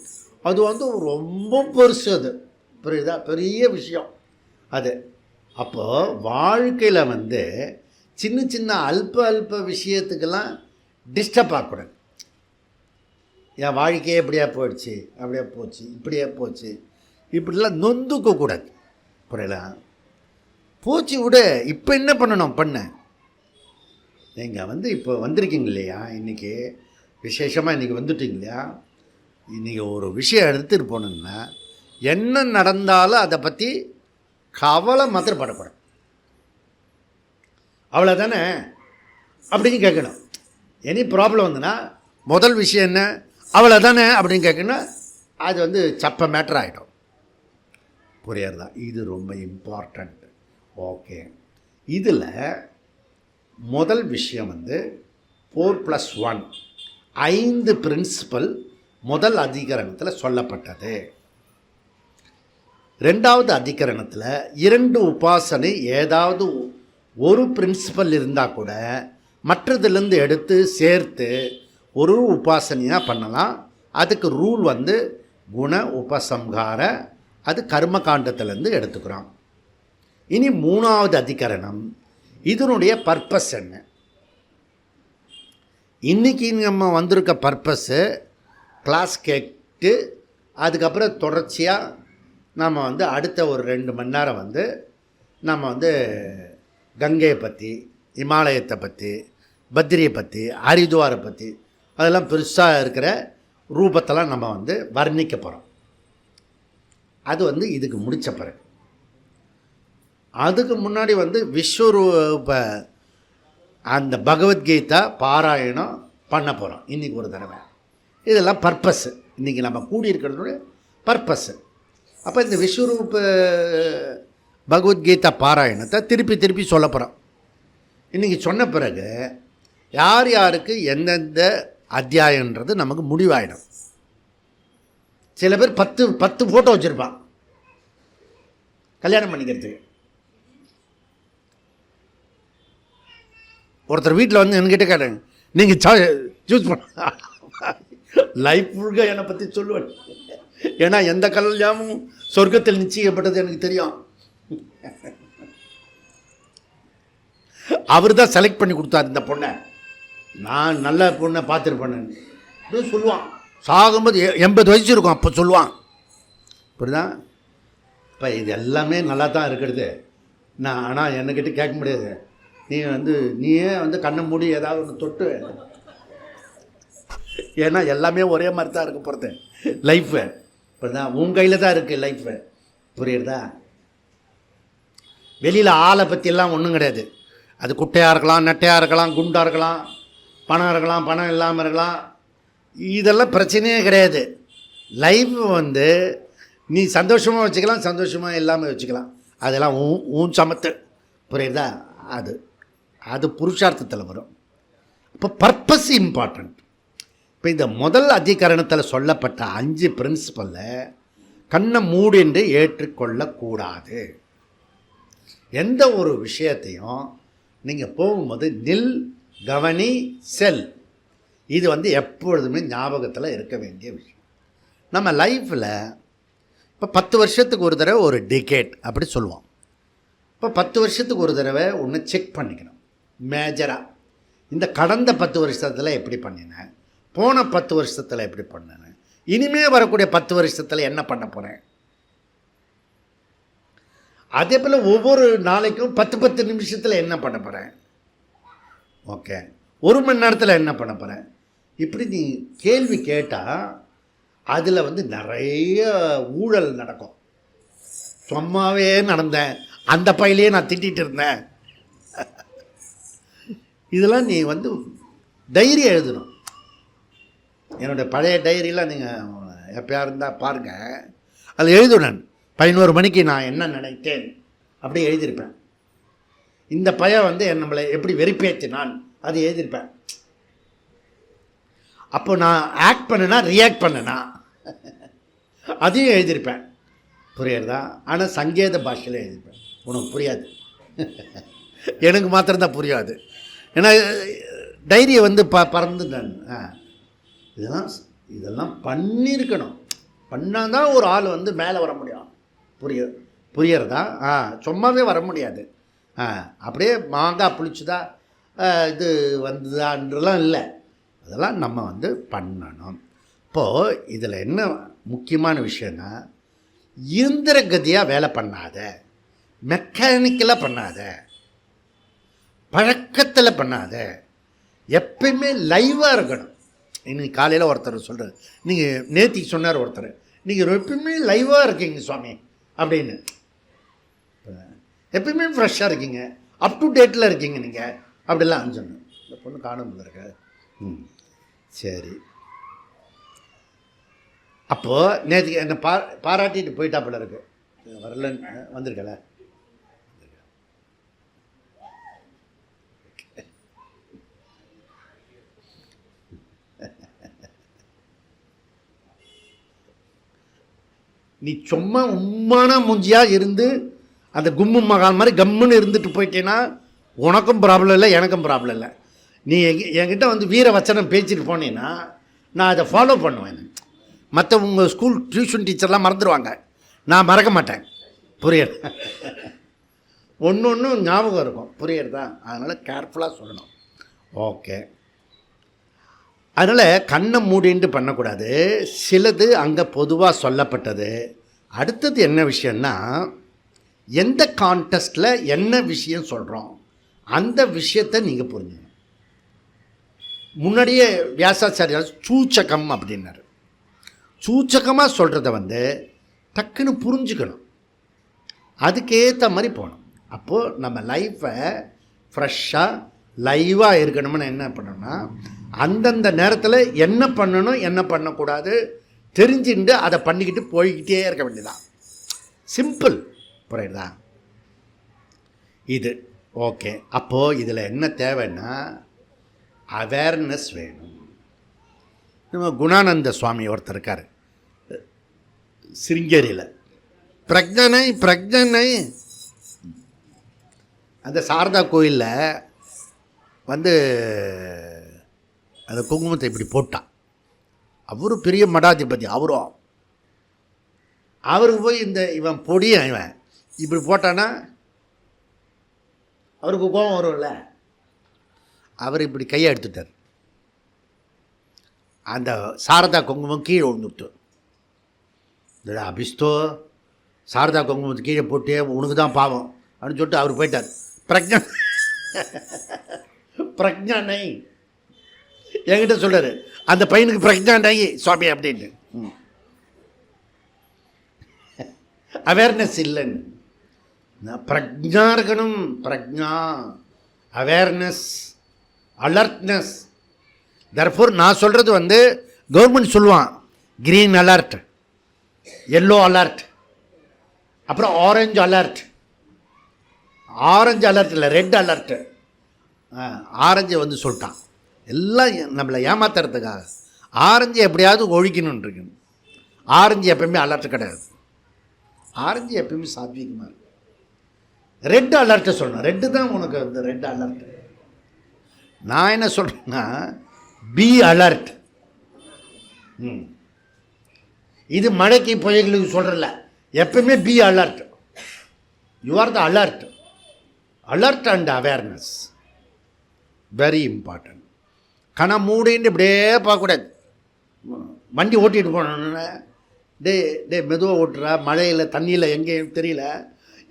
அது வந்து ரொம்ப பெருசு. அது புரியுதா? பெரிய விஷயம் அது. அப்போது வாழ்க்கையில் வந்து சின்ன சின்ன அல்ப விஷயத்துக்கெல்லாம் டிஸ்டர்ப் ஆகக்கூடாது. என் வாழ்க்கையே எப்படியா போயிடுச்சு, அப்படியே போச்சு, இப்படியே போச்சு, இப்படிலாம் நொந்துக்கக்கூடாது. புரியல? போச்சு விட, இப்போ என்ன பண்ணணும் பண்ண. நீங்கள் வந்து இப்போ வந்திருக்கீங்க இல்லையா, இன்றைக்கி விசேஷமாக இன்றைக்கி வந்துட்டீங்க இல்லையா, இன்றைக்கி ஒரு விஷயம் எடுத்துகிட்டு போனோங்கன்னா என்ன நடந்தாலும் அதை பற்றி கவலை மாத்திரம் படக்கூடாது. அவ்வளோதானே அப்படின்னு கேட்கணும். எனி ப்ராப்ளம் வந்துன்னா முதல் விஷயம் என்ன, அவ்வளோதானே அப்படின்னு கேட்கணும். அது வந்து சப்ப மேட்டர் ஆகிடும். புரியுறதா? இது ரொம்ப இம்பார்ட்டண்ட். ஓகே, இதில் முதல் விஷயம் வந்து 4+1 5 பிரின்சிபல் முதல் அதிகரணத்தில் சொல்லப்பட்டது. ரெண்டாவது அதிகரணத்தில் 2 உபாசனை ஏதாவது ஒரு பிரின்சிபல் இருந்தால் கூட மற்றதுலேருந்து எடுத்து சேர்த்து ஒரு உபாசனையாக பண்ணலாம். அதுக்கு ரூல் வந்து குண உபசம்ஹார, அது கர்மகாண்டத்திலேருந்து எடுத்துக்கிறோம். இனி 3வது அதிகரணம், இதனுடைய பர்பஸ் என்ன? இன்றைக்கி நம்ம வந்திருக்க பர்பஸ்ஸு கிளாஸ் கேட்டு அதுக்கப்புறம் தொடர்ச்சியாக நம்ம வந்து அடுத்த ஒரு 2 மணி நேரம் வந்து நம்ம வந்து கங்கையை பற்றி, இமாலயத்தை பற்றி, பத்ரியை பற்றி, ஹரித்வாரை பற்றி, அதெல்லாம் பெருசாக இருக்கிற ரூபத்தெல்லாம் நம்ம வந்து வர்ணிக்க போகிறோம். அது வந்து இதுக்கு முடித்த பிறகு. அதுக்கு முன்னாடி வந்து விஸ்வரூப அந்த பகவத்கீதா பாராயணம் பண்ண போகிறோம் இன்றைக்கி ஒரு தடவை. இதெல்லாம் பர்பஸ்ஸு, இன்றைக்கி நம்ம கூடியிருக்கிறதுடைய பர்பஸ்ஸு. அப்போ இந்த விஸ்வரூப பகவத்கீதா பாராயணத்தை திருப்பி திருப்பி சொல்ல போகிறோம். இன்றைக்கி சொன்ன பிறகு யார் யாருக்கு எந்தெந்த அத்தியாயன்றது நமக்கு முடிவாயிடும். சில பேர் 10 ஃபோட்டோ வச்சுருப்பான் கல்யாணம் பண்ணிக்கிறதுக்கு. ஒருத்தர் வீட்டில் வந்து என்கிட்ட கேட்டாங்க, நீங்கள் சூஸ் பண்ண லைஃப் முழுக்க என்னை பற்றி சொல்லுவேன். ஏன்னா எந்த கல்யாணமும் சொர்க்கத்தில் நிச்சயிக்கப்பட்டது எனக்கு தெரியும். அவர் தான் செலக்ட் பண்ணி கொடுத்தார் இந்த பொண்ணை. நான் நல்ல பொண்ணை பார்த்துருப்பேன்னு சொல்லுவான். சாகும்போது 80 வயசு இருக்கும் அப்போ சொல்லுவான். இப்படிதான். இப்போ இது எல்லாமே நல்லா தான் இருக்கிறது. நான் ஆனால் என்னக்கிட்ட கேட்க முடியாது. நீயே வந்து கண்ணை மூடி ஏதாவது ஒன்று தொட்டு, ஏன்னா எல்லாமே ஒரே மாதிரி தான் இருக்க போகிறது லைஃபு. இப்படி தான் உன் கையில் தான் இருக்குது லைஃபு. புரியுறதா? வெளியில் ஆளை பற்றியெல்லாம் ஒன்றும் கிடையாது. அது குட்டையாக இருக்கலாம், நெட்டையாக இருக்கலாம், குண்டாக இருக்கலாம், பணம் இருக்கலாம், பணம் இல்லாமல் இருக்கலாம். இதெல்லாம் பிரச்சனையே கிடையாது. லைஃப் வந்து நீ சந்தோஷமாக வச்சுக்கலாம், சந்தோஷமாக இல்லாமல் வச்சுக்கலாம். அதெல்லாம் ஊன் சமத்து. புரியுதா? அது புருஷார்த்தத்தில் வரும். இப்போ பர்பஸ் இம்பார்ட்டண்ட். இப்போ இந்த முதல் அதிகரணத்தில் சொல்லப்பட்ட 5 பிரின்சிபலில் கண்ணை மூடின்று ஏற்றுக்கொள்ளக்கூடாது. எந்த ஒரு விஷயத்தையும் நீங்கள் போகும்போது நில், கவனி, செல். இது வந்து எப்பொழுதுமே ஞாபகத்தில் இருக்க வேண்டிய விஷயம். நம்ம லைஃப்பில் இப்போ 10 வருஷத்துக்கு ஒரு தடவை ஒரு டிகேட் அப்படி சொல்லுவோம். இப்போ 10 வருஷத்துக்கு ஒரு தடவை ஒன்று செக் பண்ணிக்கணும் மேஜராக. இந்த கடந்த 10 வருஷத்தில் எப்படி பண்ணினேன், போன 10 வருஷத்தில் எப்படி பண்ணேன், இனிமேல் வரக்கூடிய 10 வருஷத்தில் என்ன பண்ண போகிறேன். அதே போல் ஒவ்வொரு நாளைக்கும் 10 நிமிஷத்தில் என்ன பண்ண போகிறேன், ஓகே 1 மணி நேரத்தில் என்ன பண்ண போகிறேன். இப்படி நீ கேள்வி கேட்டால் அதில் வந்து நிறைய ஊழல் நடக்கும். சும்மாவே நடந்தேன், அந்த பையிலேயே நான் திட்டிகிட்டு இருந்தேன். இதெல்லாம் நீ வந்து டைரி எழுதணும். என்னுடைய பழைய டைரியெலாம் நீங்கள் எப்போயா இருந்தால் பாருங்கள். அதில் எழுதுனேன் 11 மணிக்கு நான் என்ன நினைத்தேன் அப்படி எழுதியிருப்பேன். இந்த பையன் வந்து நம்மளை எப்படி வெறுப்பேற்றினான் அது எழுதியிருப்பேன். அப்போ நான் ஆக்ட் பண்ணனா ரியாக்ட் பண்ணனா அதையும் எழுதியிருப்பேன். புரியுறதா? ஆனால் சங்கேத பாஷையில் எழுதியிருப்பேன். உனக்கு புரியாது, எனக்கு மாத்திரம்தான் புரியாது. ஏன்னா டைரியை வந்து பறந்துட்டேன். இதெல்லாம் பண்ணியிருக்கணும். பண்ணால் தான் ஒரு ஆள் வந்து மேலே வர முடியும். புரியறதா? சும்மாவே வர முடியாது. அப்படியே மாங்காய் புளிச்சுதா இது வந்ததான்றலாம் இல்லை. அதெல்லாம் நம்ம வந்து பண்ணணும். இப்போது இதில் என்ன முக்கியமான விஷயம்னா, இயந்திர கதியாக வேலை பண்ணாத, மெக்கானிக்கலாக பண்ணாத, பழக்கத்தில் பண்ணாத, எப்பயுமே லைவாக இருக்கணும். இன்னைக்கு காலையில் ஒருத்தர் சொல்கிறார், நீங்கள் நேத்திக்கு சொன்னார் ஒருத்தர், நீங்கள் எப்பயுமே லைவாக இருக்கீங்க சுவாமி அப்படின்னு. எப்பயுமே ஃப்ரெஷ்ஷாக இருக்கீங்க, அப் டு டேட்டில் இருக்கீங்க நீங்கள் அப்படிலாம் சொன்னேன். இந்த பொண்ணு காணும் இருக்க. சரி. அப்போது நேற்றுக்கு என்னை பாராட்டிட்டு போயிட்டாப்புல இருக்கு. வரலன்னு வந்திருக்கல. நீ சும்மா உம்மான மூஞ்சியாக இருந்து அந்த கும்மு மகால் மாதிரி கம்முன்னு இருந்துட்டு போயிட்டேன்னா உனக்கும் ப்ராப்ளம் இல்லை, எனக்கும் ப்ராப்ளம் இல்லை. நீ என்கிட்ட வந்து வீர வச்சனம் பேசிட்டு போனீங்கன்னா நான் அதை ஃபாலோ பண்ணுவேன். மற்ற உங்கள் ஸ்கூல் டியூஷன் டீச்சர்லாம் மறந்துடுவாங்க, நான் மறக்க மாட்டேன். புரியுது? ஒன்று ஞாபகம் இருக்கும். புரியுறதா? அதனால் கேர்ஃபுல்லாக சொல்லணும். ஓகே. அதனால் கண்ணை மூடின்ட்டு பண்ணக்கூடாது. சிலது அங்கே பொதுவாக சொல்லப்பட்டது. அடுத்தது என்ன விஷயம்னா, எந்த கான்டெஸ்ட்டில் என்ன விஷயம் சொல்கிறோம் அந்த விஷயத்தை நீங்கள் புரிஞ்சுக்கணும். முன்னாடியே வியாசாச்சாரியார் சூச்சகம் அப்படின்னாரு. சூச்சகமாக சொல்கிறத வந்து டக்குன்னு புரிஞ்சுக்கணும், அதுக்கேற்ற மாதிரி போகணும். அப்போது நம்ம லைஃப்பை ஃப்ரெஷ்ஷாக லைவாக இருக்கணும்னு என்ன பண்ணணும்னா, அந்தந்த நேரத்தில் என்ன பண்ணணும் என்ன பண்ணக்கூடாது தெரிஞ்சுட்டு அதை பண்ணிக்கிட்டு போய்கிட்டே இருக்க வேண்டியதான். சிம்பிள். புரியுதா? இது ஓகே. அப்போது இதில் என்ன தேவைன்னா அவேர்னஸ் வேணும். நம்ம குணானந்த சுவாமி ஒருத்தர் இருக்கார் சிருங்கேரியில். பிரஜனை அந்த சாரதா கோயிலில் வந்து அந்த குங்குமத்தை இப்படி போட்டான். அவரும் பெரிய மடாதிபதி. அவருக்கு போய் இவன் பொடிய இவன் இப்படி போட்டான்னா அவருக்கு கோபம் வரும்ல. அவர் இப்படி கையை எடுத்துட்டார். அந்த சாரதா குங்குமம் கீழே விழுந்துட்டு, அபிஸ்தோ சாரதா குங்குமத்தை கீழே போட்டு உனக்கு தான் பாவம் அப்படின்னு சொல்லிட்டு அவர் போயிட்டார். பிரஜனை என்கிட்ட சொல்கிறார், அந்த பையனுக்கு பிரஜனை சுவாமி அப்படின்ட்டு. அவேர்னஸ் இல்லைன்னு. பிரஜா இருக்கணும். பிரஜா, அவேர்னஸ், அலர்ட்னஸ். தர்ஃபோர் நான் சொல்கிறது வந்து கவர்மெண்ட் சொல்லுவான் க்ரீன் அலர்ட், எல்லோ அலர்ட், அப்புறம் ஆரஞ்சு அலர்ட். ஆரஞ்சு அலர்ட் இல்லை, ரெட் அலர்ட்டு. ஆரஞ்சை வந்து சொல்லிட்டான். எல்லாம் நம்மளை ஏமாத்துறதுக்காக. ஆரஞ்சு எப்படியாவது ஒழிக்கணும்னு இருக்கணும். ஆரஞ்சு எப்பயுமே அலர்ட் கிடையாது. ஆரஞ்சு எப்பயுமே சாத்வீகமாக இருக்கும். ரெட் அலர்ட்டை சொல்லணும். ரெட்டு தான் உனக்கு அந்த ரெட் அலர்ட். நான் என்ன சொல்கிறேன்னா பி அலர்ட். இது மழைக்கு புயல்களுக்கு சொல்கிறல, எப்பயுமே be alert. You are the alert. Alert and awareness very important. கண மூடின்னு இப்படியே பார்க்கக்கூடாது. வண்டி ஓட்டிகிட்டு போனோன்னு டே மெதுவாக ஓட்டுறா, மழையில் தண்ணியில் எங்கேயும் தெரியல,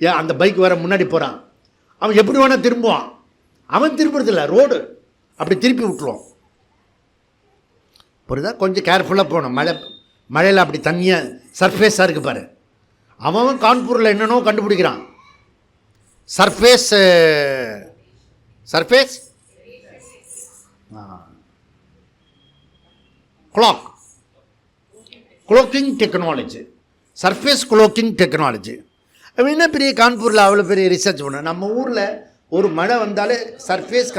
ஏன் அந்த பைக் வேறு முன்னாடி போகிறான், அவன் எப்படி வேணால் திரும்புவான். அவன் திரும்புறதில்ல, ரோடு அப்படி திருப்பி விட்டுருவான். புரியுதா? கொஞ்சம் கேர்ஃபுல்லாக போகணும். மழையில் அப்படி தண்ணியாக சர்ஃபேஸாக இருக்குது பாரு. அவன் கான்பூரில் என்னென்னோ கண்டுபிடிக்கிறான். Surface cloaking technology, surface cloaking technology. அவன் என்ன பெரிய கான்பூரில் அவ்வளோ பெரிய ரிசர்ச் பண்ண. நம்ம ஊரில் ஒரு மழை வந்தாலே சர்ஃபேஸ்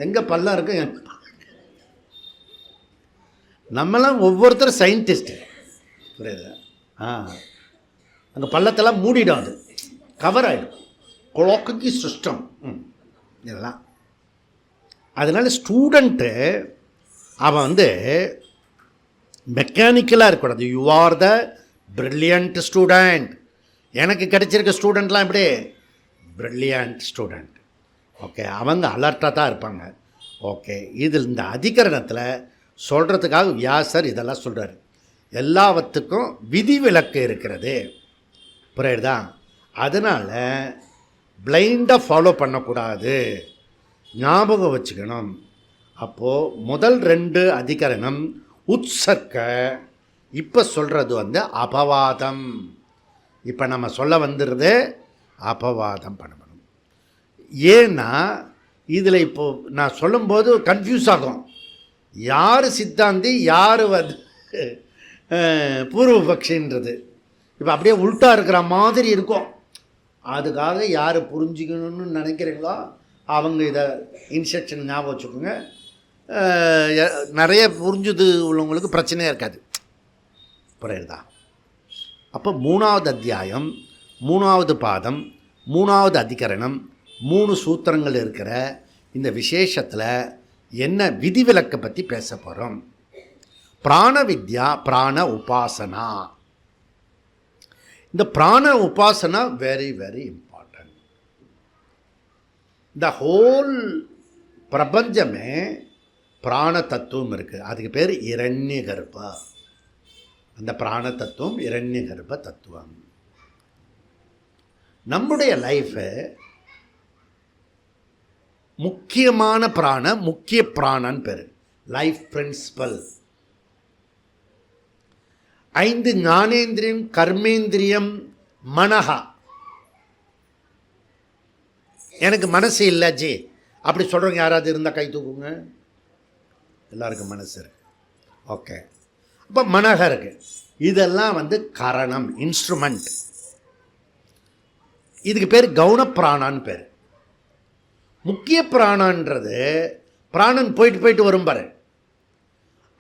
எங்கே பள்ளம் இருக்கு. நம்மளாம் ஒவ்வொருத்தரும் சயின்டிஸ்ட்டு. புரியுது? அங்கே பள்ளத்தெல்லாம் மூடிடும், அது கவர் ஆகிடும். குளோக்கிங் சிஸ்டம் இதெல்லாம். அதனால் ஸ்டூடெண்ட்டு அவன் வந்து மெக்கானிக்கலாக இருக்கக்கூடாது. You are the brilliant student. எனக்கு கிடைச்சிருக்க ஸ்டூடெண்ட்லாம் எப்படி பிரில்லியண்ட் ஸ்டூடெண்ட். ஓகே, அவங்க அலர்ட்டாக தான் இருப்பாங்க. ஓகே, இதில் இந்த அதிகரணத்தில் சொல்கிறதுக்காக வியாசர் இதெல்லாம் சொல்கிறார். எல்லாவற்றுக்கும் விதிவிலக்கு இருக்கிறது. புரியுதா? அதனால் பிளைண்டாக ஃபாலோ பண்ணக்கூடாது, ஞாபகம் வச்சுக்கணும். அப்போது முதல் 2 அதிகரணம் உற்சர்க்க. இப்போ சொல்கிறது வந்து அபவாதம். இப்போ நம்ம சொல்ல வந்துடுறது அபவாதம் பண்ணணும். ஏன்னா இதில் இப்போது நான் சொல்லும்போது கன்ஃபியூஸ் ஆகும். யார் சித்தாந்தி, யார் வந்து பூர்வபக்ஷின்றது. இப்போ அப்படியே உல்ட்டா இருக்கிற மாதிரி இருக்கும். அதுக்காக யார் புரிஞ்சுக்கணும்னு நினைக்கிறீங்களோ அவங்க இதை இன்ஸ்ட்ரக்ஷன் ஞாபகம் வச்சுக்கோங்க. நிறைய புரிஞ்சுது உள்ளவங்களுக்கு பிரச்சனையே இருக்காது. புரியுதா? அப்போ 3வது அத்தியாயம் 3வது பாதம் 3வது அதிகரணம் 3 சூத்திரங்கள் இருக்கிற இந்த விசேஷத்தில் என்ன விதிவிலக்கை பற்றி பேச போகிறோம். பிராண வித்யா, பிராண உபாசனா. இந்த பிராண உபாசனா வெரி வெரி இம்பார்ட்டன்ட். இந்த ஹோல் பிரபஞ்சமே பிராண தத்துவம் இருக்குது. அதுக்கு பேர் இரண்ய கர்ப்பா. அந்த பிராண தத்துவம் இரண்ய கர்ப்ப தத்துவம். நம்முடைய லைஃபு முக்கியமான பிராண, முக்கிய பிராணன் பேர் லைஃப் பிரின்சிபல். 5 ஞானேந்திரியம், கர்மேந்திரியம், மனஹா. எனக்கு மனசு இல்லை ஜி அப்படி சொல்கிறவங்க யாராவது இருந்தால் கை தூக்குங்க. எல்லாருக்கும் மனசு இருக்கு. ஓகே, அப்போ மனக இருக்கு. இதெல்லாம் கரணம், இன்ஸ்ட்ருமெண்ட். இதுக்கு பேர் கவுனப்பிராணான்னு பேர். முக்கிய பிராணன்றது பிராணன் போயிட்டு வரும் பாரு.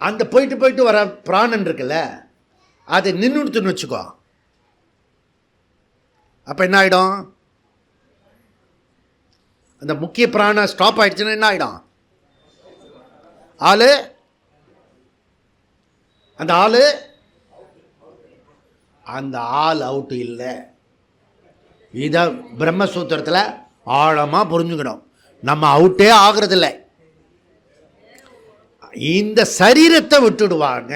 அந்த போயிட்டு வர பிராணன் இருக்குல்ல, அது நின்றுடுத்துன்னு வச்சுக்கோ. அப்போ என்ன ஆகிடும்? அந்த முக்கிய பிராணம் ஸ்டாப் ஆகிடுச்சுன்னா என்ன ஆகிடும்? அந்த ஆள் அவுட்டு இல்லை. இதை பிரம்மசூத்திரத்தில் ஆழமாக புரிஞ்சுக்கணும். நம்ம அவுட்டே ஆகிறதில்லை. இந்த சரீரத்தை விட்டுடுவாங்க.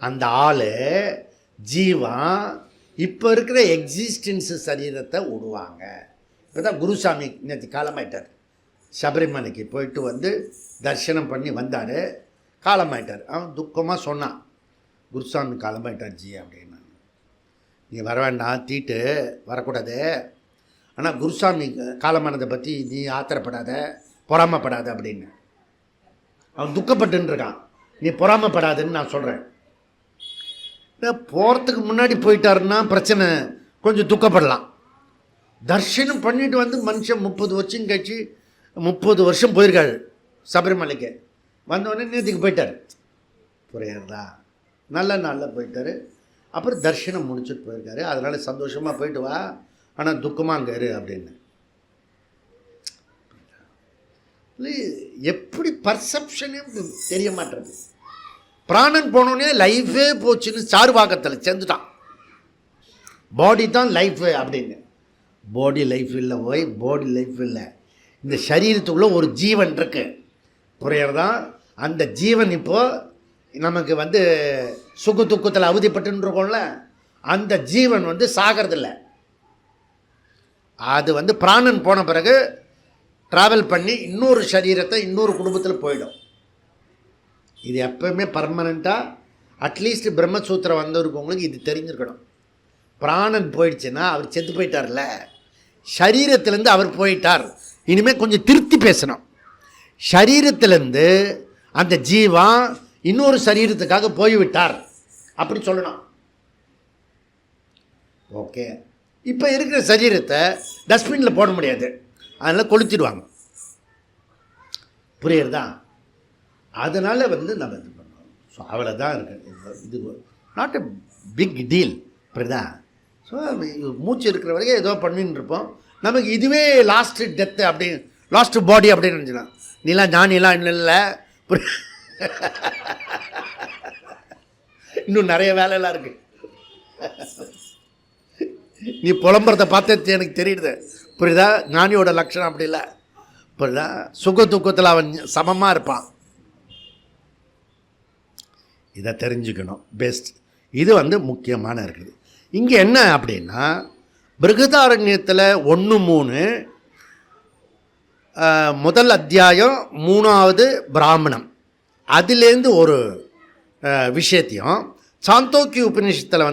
அந்த ஆள் ஜீவன் இப்போ இருக்கிற எக்ஸிஸ்டன்ஸு சரீரத்தை விடுவாங்க. இப்போ தான் குருசாமி நேற்று காலமாயிட்டார். சபரிமலைக்கு போயிட்டு தரிசனம் பண்ணி வந்தார். காலமாயிட்டார். அவன் துக்கமாக சொன்னான், குருசாமி காலமாயிட்டார் ஜி அப்படின்னு. நீ வர வேண்டாம், தீட்டு வரக்கூடாது. ஆனால் குருசாமி காலமானதை பற்றி நீ ஆத்திரப்படாத, பொறாமப்படாத அப்படின்னு. அவன் துக்கப்பட்டுருக்கான். நீ பொறாமப்படாதுன்னு நான் சொல்கிறேன். போகிறதுக்கு முன்னாடி போயிட்டாருன்னா பிரச்சனை, கொஞ்சம் துக்கப்படலாம். தர்ஷனம் பண்ணிட்டு மனுஷன் 30 வருஷம் கழிச்சு 30 வருஷம் போயிருக்காரு சபரிமலைக்கு. வந்தோடனே நேற்றுக்கு போயிட்டார். புரியுறதா? நல்ல நாளில் போயிட்டார். அப்புறம் தர்ஷனம் முடிச்சுட்டு போயிருக்காரு. அதனால் சந்தோஷமாக போயிட்டு வா, ஆனால் துக்கமாக அங்கே இரு அப்படின்னு. எப்படி பர்செப்ஷனே தெரிய மாட்டேறது. பிராணன் போனோடனே லைஃபே போச்சுன்னு சார்வாக்கத்தில் சேர்ந்துட்டான். பாடி தான் லைஃபு அப்படின்னு. பாடி லைஃப் இல்லை, பாடி லைஃப் இல்லை. இந்த சரீரத்துக்குள்ளே ஒரு ஜீவன் இருக்கு. புரியுறதா? அந்த ஜீவன் இப்போது நமக்கு சுக துக்கத்தில் அவதிப்பட்டுன்னு இருக்கோம்ல, அந்த ஜீவன் சாகிறதில்ல. அது பிராணன் போன பிறகு ட்ராவல் பண்ணி இன்னொரு சரீரத்தை இன்னொரு குடும்பத்தில் போயிடும். இது எப்பவுமே பர்மனெண்ட்டாக அட்லீஸ்ட் பிரம்மசூத்திரம் வந்திருக்கவங்களுக்கு இது தெரிஞ்சிருக்கணும். பிராணன் போயிடுச்சுன்னா அவர் செத்து போயிட்டார்ல, சரீரத்திலேருந்து அவர் போயிட்டார். இனிமேல் கொஞ்சம் திருப்தி பேசணும். சரீரத்திலேருந்து அந்த ஜீவா இன்னொரு சரீரத்துக்காக போய்விட்டார் அப்படி சொல்லணும். ஓகே, இப்போ இருக்கிற சரீரத்தை டஸ்ட்பினில் போட முடியாது, அதனால் கொளுத்திடுவாங்க. புரியுறதா? அதனால் நம்ம இது பண்ணோம். ஸோ அவ்வளோதான் இருக்குது. இது நாட் எ பிக் டீல். புரியுதா? ஸோ மூச்சு இருக்கிற வரைக்கும் ஏதோ பண்ணின்னு இருப்போம். நமக்கு இதுவே லாஸ்ட்டு டெத்து அப்படின்னு, லாஸ்ட்டு பாடி அப்படின்னு நினச்சிக்கலாம். நீலாம் ஞானிலாம் இல்லை, இன்னும் நிறைய வேலையெல்லாம் இருக்குது. நீ புலம்புறதை பார்த்து எனக்கு தெரியுது. புரியுதா? ஞானியோட லட்சணம் அப்படி இல்லை. புரியுதா? சுக துக்கத்தில் அவன் சமமாக இருப்பான். இதை தெரிஞ்சுக்கணும். பெஸ்ட். இது முக்கியமான இருக்குது. இங்கே என்ன அப்படின்னா, பிருகதாரண்யத்தில் 1:3 முதல் அத்தியாயம் 3வது பிராமணம், அதிலேருந்து ஒரு விஷயத்தையும் சாந்தோக்கிய உபநிஷத்தில்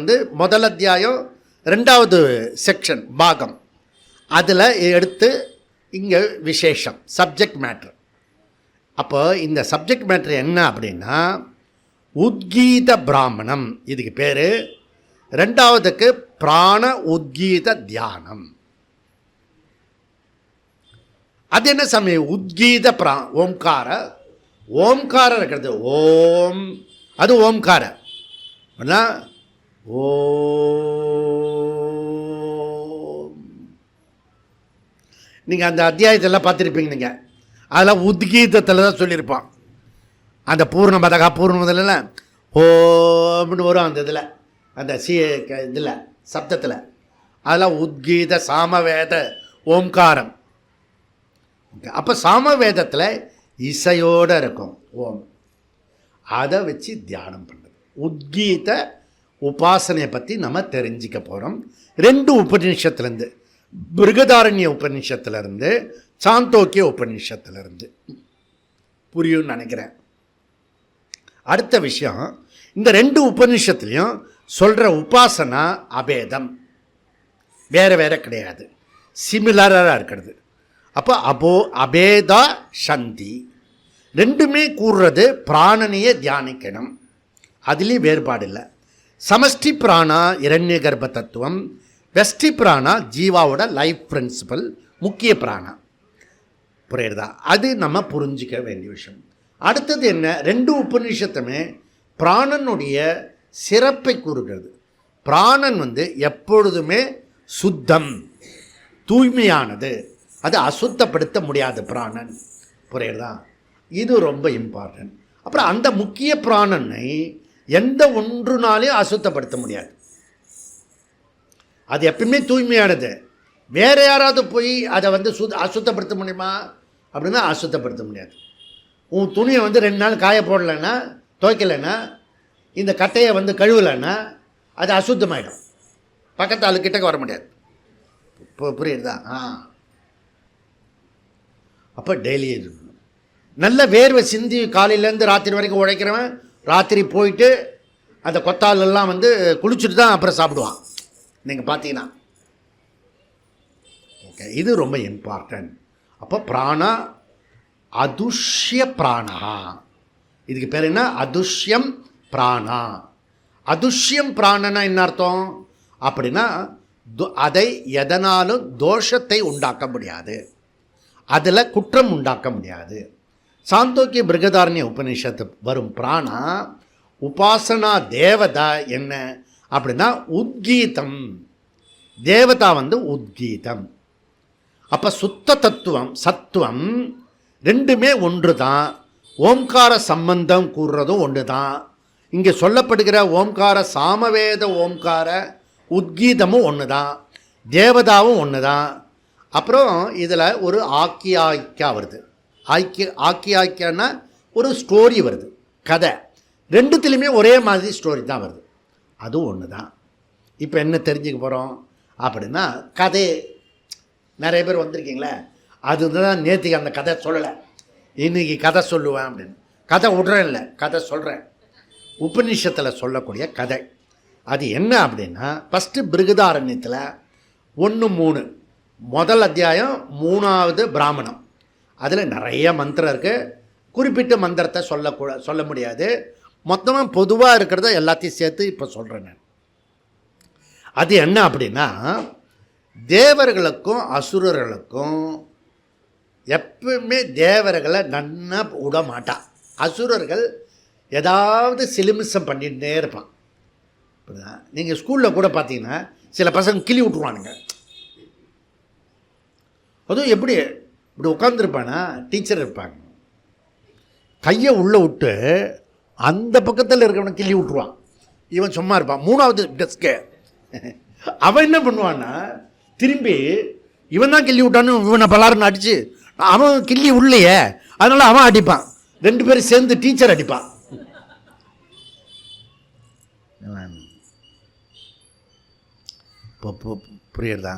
முதல் அத்தியாயம் 2வது செக்ஷன் பாகம் அதில் எடுத்து இங்கே விசேஷம் சப்ஜெக்ட் மேட்ரு. அப்போ இந்த சப்ஜெக்ட் மேட்ரு என்ன அப்படின்னா, உத்கீத பிராமணம். இதுக்கு பேர் ரெண்டாவதுக்கு பிராண உத்கீத தியானம். அது என்ன சமயம்? உத்கீத ஓம்கார, ஓம்காரம் இருக்கிறது. ஓம், அது ஓம்கார. ஓம், நீங்கள் அந்த அத்தியாயத்தெல்லாம் பார்த்துருப்பீங்க. நீங்கள் அதெல்லாம் உத்கீதத்தில் தான் சொல்லியிருப்பான். அந்த பூர்ணமதகா பூர்ணமதில் ஓம்னு வரும் அந்த இதில், அந்த இதில் சப்தத்தில். அதெல்லாம் உத்கீத சாமவேத ஓம்காரம். அப்போ சாமவேதத்தில் இசையோடு இருக்கும் ஓம். அதை வச்சு தியானம் பண்ணுறது. உத்கீத உபாசனையை பற்றி நம்ம தெரிஞ்சிக்க போகிறோம். 2 உபநிஷத்துலேருந்து, பிருகதாரண்ய உபநிஷத்துலேருந்து, சாந்தோக்கிய உபநிஷத்துலேருந்து. புரியும்னு நினைக்கிறேன். அடுத்த விஷயம், இந்த 2 உபநிஷத்துலேயும் சொல்கிற உபாசனா அபேதம், வேறு வேறு கிடையாது, சிமிலராக இருக்கிறது. அப்போ அபேதா சந்தி, ரெண்டுமே கூறுறது பிராணனையே தியானிக்கணும், அதுலேயும் வேறுபாடு இல்லை. சமஷ்டி பிராணா இரண்ய கர்ப்ப தத்துவம், வெஷ்டி பிராணா ஜீவாவோட லைஃப் பிரின்சிபல், முக்கிய பிராணா. புரியுறதா? அது நம்ம புரிஞ்சிக்க வேண்டிய விஷயம். அடுத்தது என்ன, 2 உபநிஷத்துமே பிராணனுடைய சிறப்பை கூறுகிறது. பிராணன் எப்பொழுதுமே சுத்தம், தூய்மையானது, அது அசுத்தப்படுத்த முடியாது பிராணன். புரியுறதா? இது ரொம்ப இம்பார்ட்டன்ட். அப்புறம் அந்த முக்கிய பிராணனை எந்த ஒன்றுனாலையும் அசுத்தப்படுத்த முடியாது. அது எப்பயுமே தூய்மையானது. வேறு யாராவது போய் அதை அசுத்தப்படுத்த முடியுமா அப்படின்னா அசுத்தப்படுத்த முடியாது. உன் துணியை 2 நாள் காய போடலைன்னா, துவைக்கலைன்னா, இந்த கட்டையை கழுவலைன்னா அது அசுத்தமாயிடும். பக்கத்து ஆளு கிட்டக்க வர முடியாது. புரியுறதா? அப்போ டெய்லி நல்ல வேர்வை சிந்தி காலையிலேருந்து ராத்திரி வரைக்கும் உழைக்கிறவன் ராத்திரி போயிட்டு அந்த கொத்தாலெல்லாம் குளிச்சுட்டு தான் அப்புறம் சாப்பிடுவான். நீங்கள் பார்த்தீங்கன்னா ஓகே, இது ரொம்ப இம்பார்ட்டன்ட். அப்போ பிராணா அதுஷ்ய பிராணா, இதுக்கு பேர் என்ன? அதுஷ்யம் பிராணா. அதுஷ்யம் பிராணனா என்ன அர்த்தம் அப்படின்னா, அதை எதனாலும் தோஷத்தை உண்டாக்க முடியாது, அதில் குற்றம் உண்டாக்க முடியாது. சாந்தோக்கிய பிருகதாரண்ய உபநிஷத்து வரும் பிராணா உபாசனா தேவதா என்ன அப்படின்னா உத்கீதம். தேவதா உத்கீதம். அப்போ சுத்த தத்துவம் சத்துவம் ரெண்டுமே ஒன்று தான். ஓம்கார சம்பந்தம் கூறுறதும் ஒன்று தான். இங்கே சொல்லப்படுகிற ஓம்கார சாமவேத ஓம்கார உத்கீதமும் ஒன்று தான், தேவதாவும் ஒன்று தான். அப்புறம் இதில் ஒரு ஆக்கியாய்க்கா வருது. ஆக்கியாய்க்கான்னா ஒரு ஸ்டோரி வருது, கதை. ரெண்டுத்துலேயுமே ஒரே மாதிரி ஸ்டோரி தான் வருது, அதுவும் ஒன்று தான். இப்போ என்ன தெரிஞ்சுக்க போகிறோம் அப்படின்னா, கதை நிறைய பேர் வந்திருக்கீங்களே, அதுதான் நேற்றுக்கு அந்த கதை சொல்லலை, இன்றைக்கி கதை சொல்லுவேன் அப்படின்னு. கதை விட்றேன் இல்லை, கதை சொல்கிறேன். உபநிஷத்தில் சொல்லக்கூடிய கதை அது என்ன அப்படின்னா, ஃபஸ்ட்டு பிருகதாரண்யத்தில் 1:3 முதல் அத்தியாயம் 3வது பிராமணம். அதில் நிறைய மந்திரம் இருக்குது. குறிப்பிட்ட மந்திரத்தை சொல்ல முடியாது. மொத்தமாக பொதுவாக இருக்கிறத எல்லாத்தையும் சேர்த்து இப்போ சொல்கிறேன் நான். அது என்ன அப்படின்னா, தேவர்களுக்கும் அசுரர்களுக்கும் எப்பவுமே தேவர்களை நன்னா விட மாட்டான். அசுரர்கள் ஏதாவது சிலிமிசம் பண்ணிகிட்டே இருப்பான். இப்படிதான் நீங்கள் ஸ்கூலில் கூட பார்த்தீங்கன்னா சில பசங்க கிளி விட்ருவானுங்க. அதுவும் எப்படி இப்படி உட்காந்துருப்பானா, டீச்சர் இருப்பாங்க, கையை உள்ளே விட்டு அந்த பக்கத்தில் இருக்கிறவனை கிள்ளி விட்ருவான். இவன் சும்மா இருப்பான் 3வது டெஸ்க்கு. அவன் என்ன பண்ணுவான்னா, திரும்பி இவன் தான் கிள்ளி விட்டான்னு இவனை பலாருன்னு அடித்து, அவன் கிள்ளி உள்ளையே அதனால் அவன் அடிப்பான். 2 பேரும் சேர்ந்து டீச்சர் அடிப்பான். இப்போ புரியுறதா?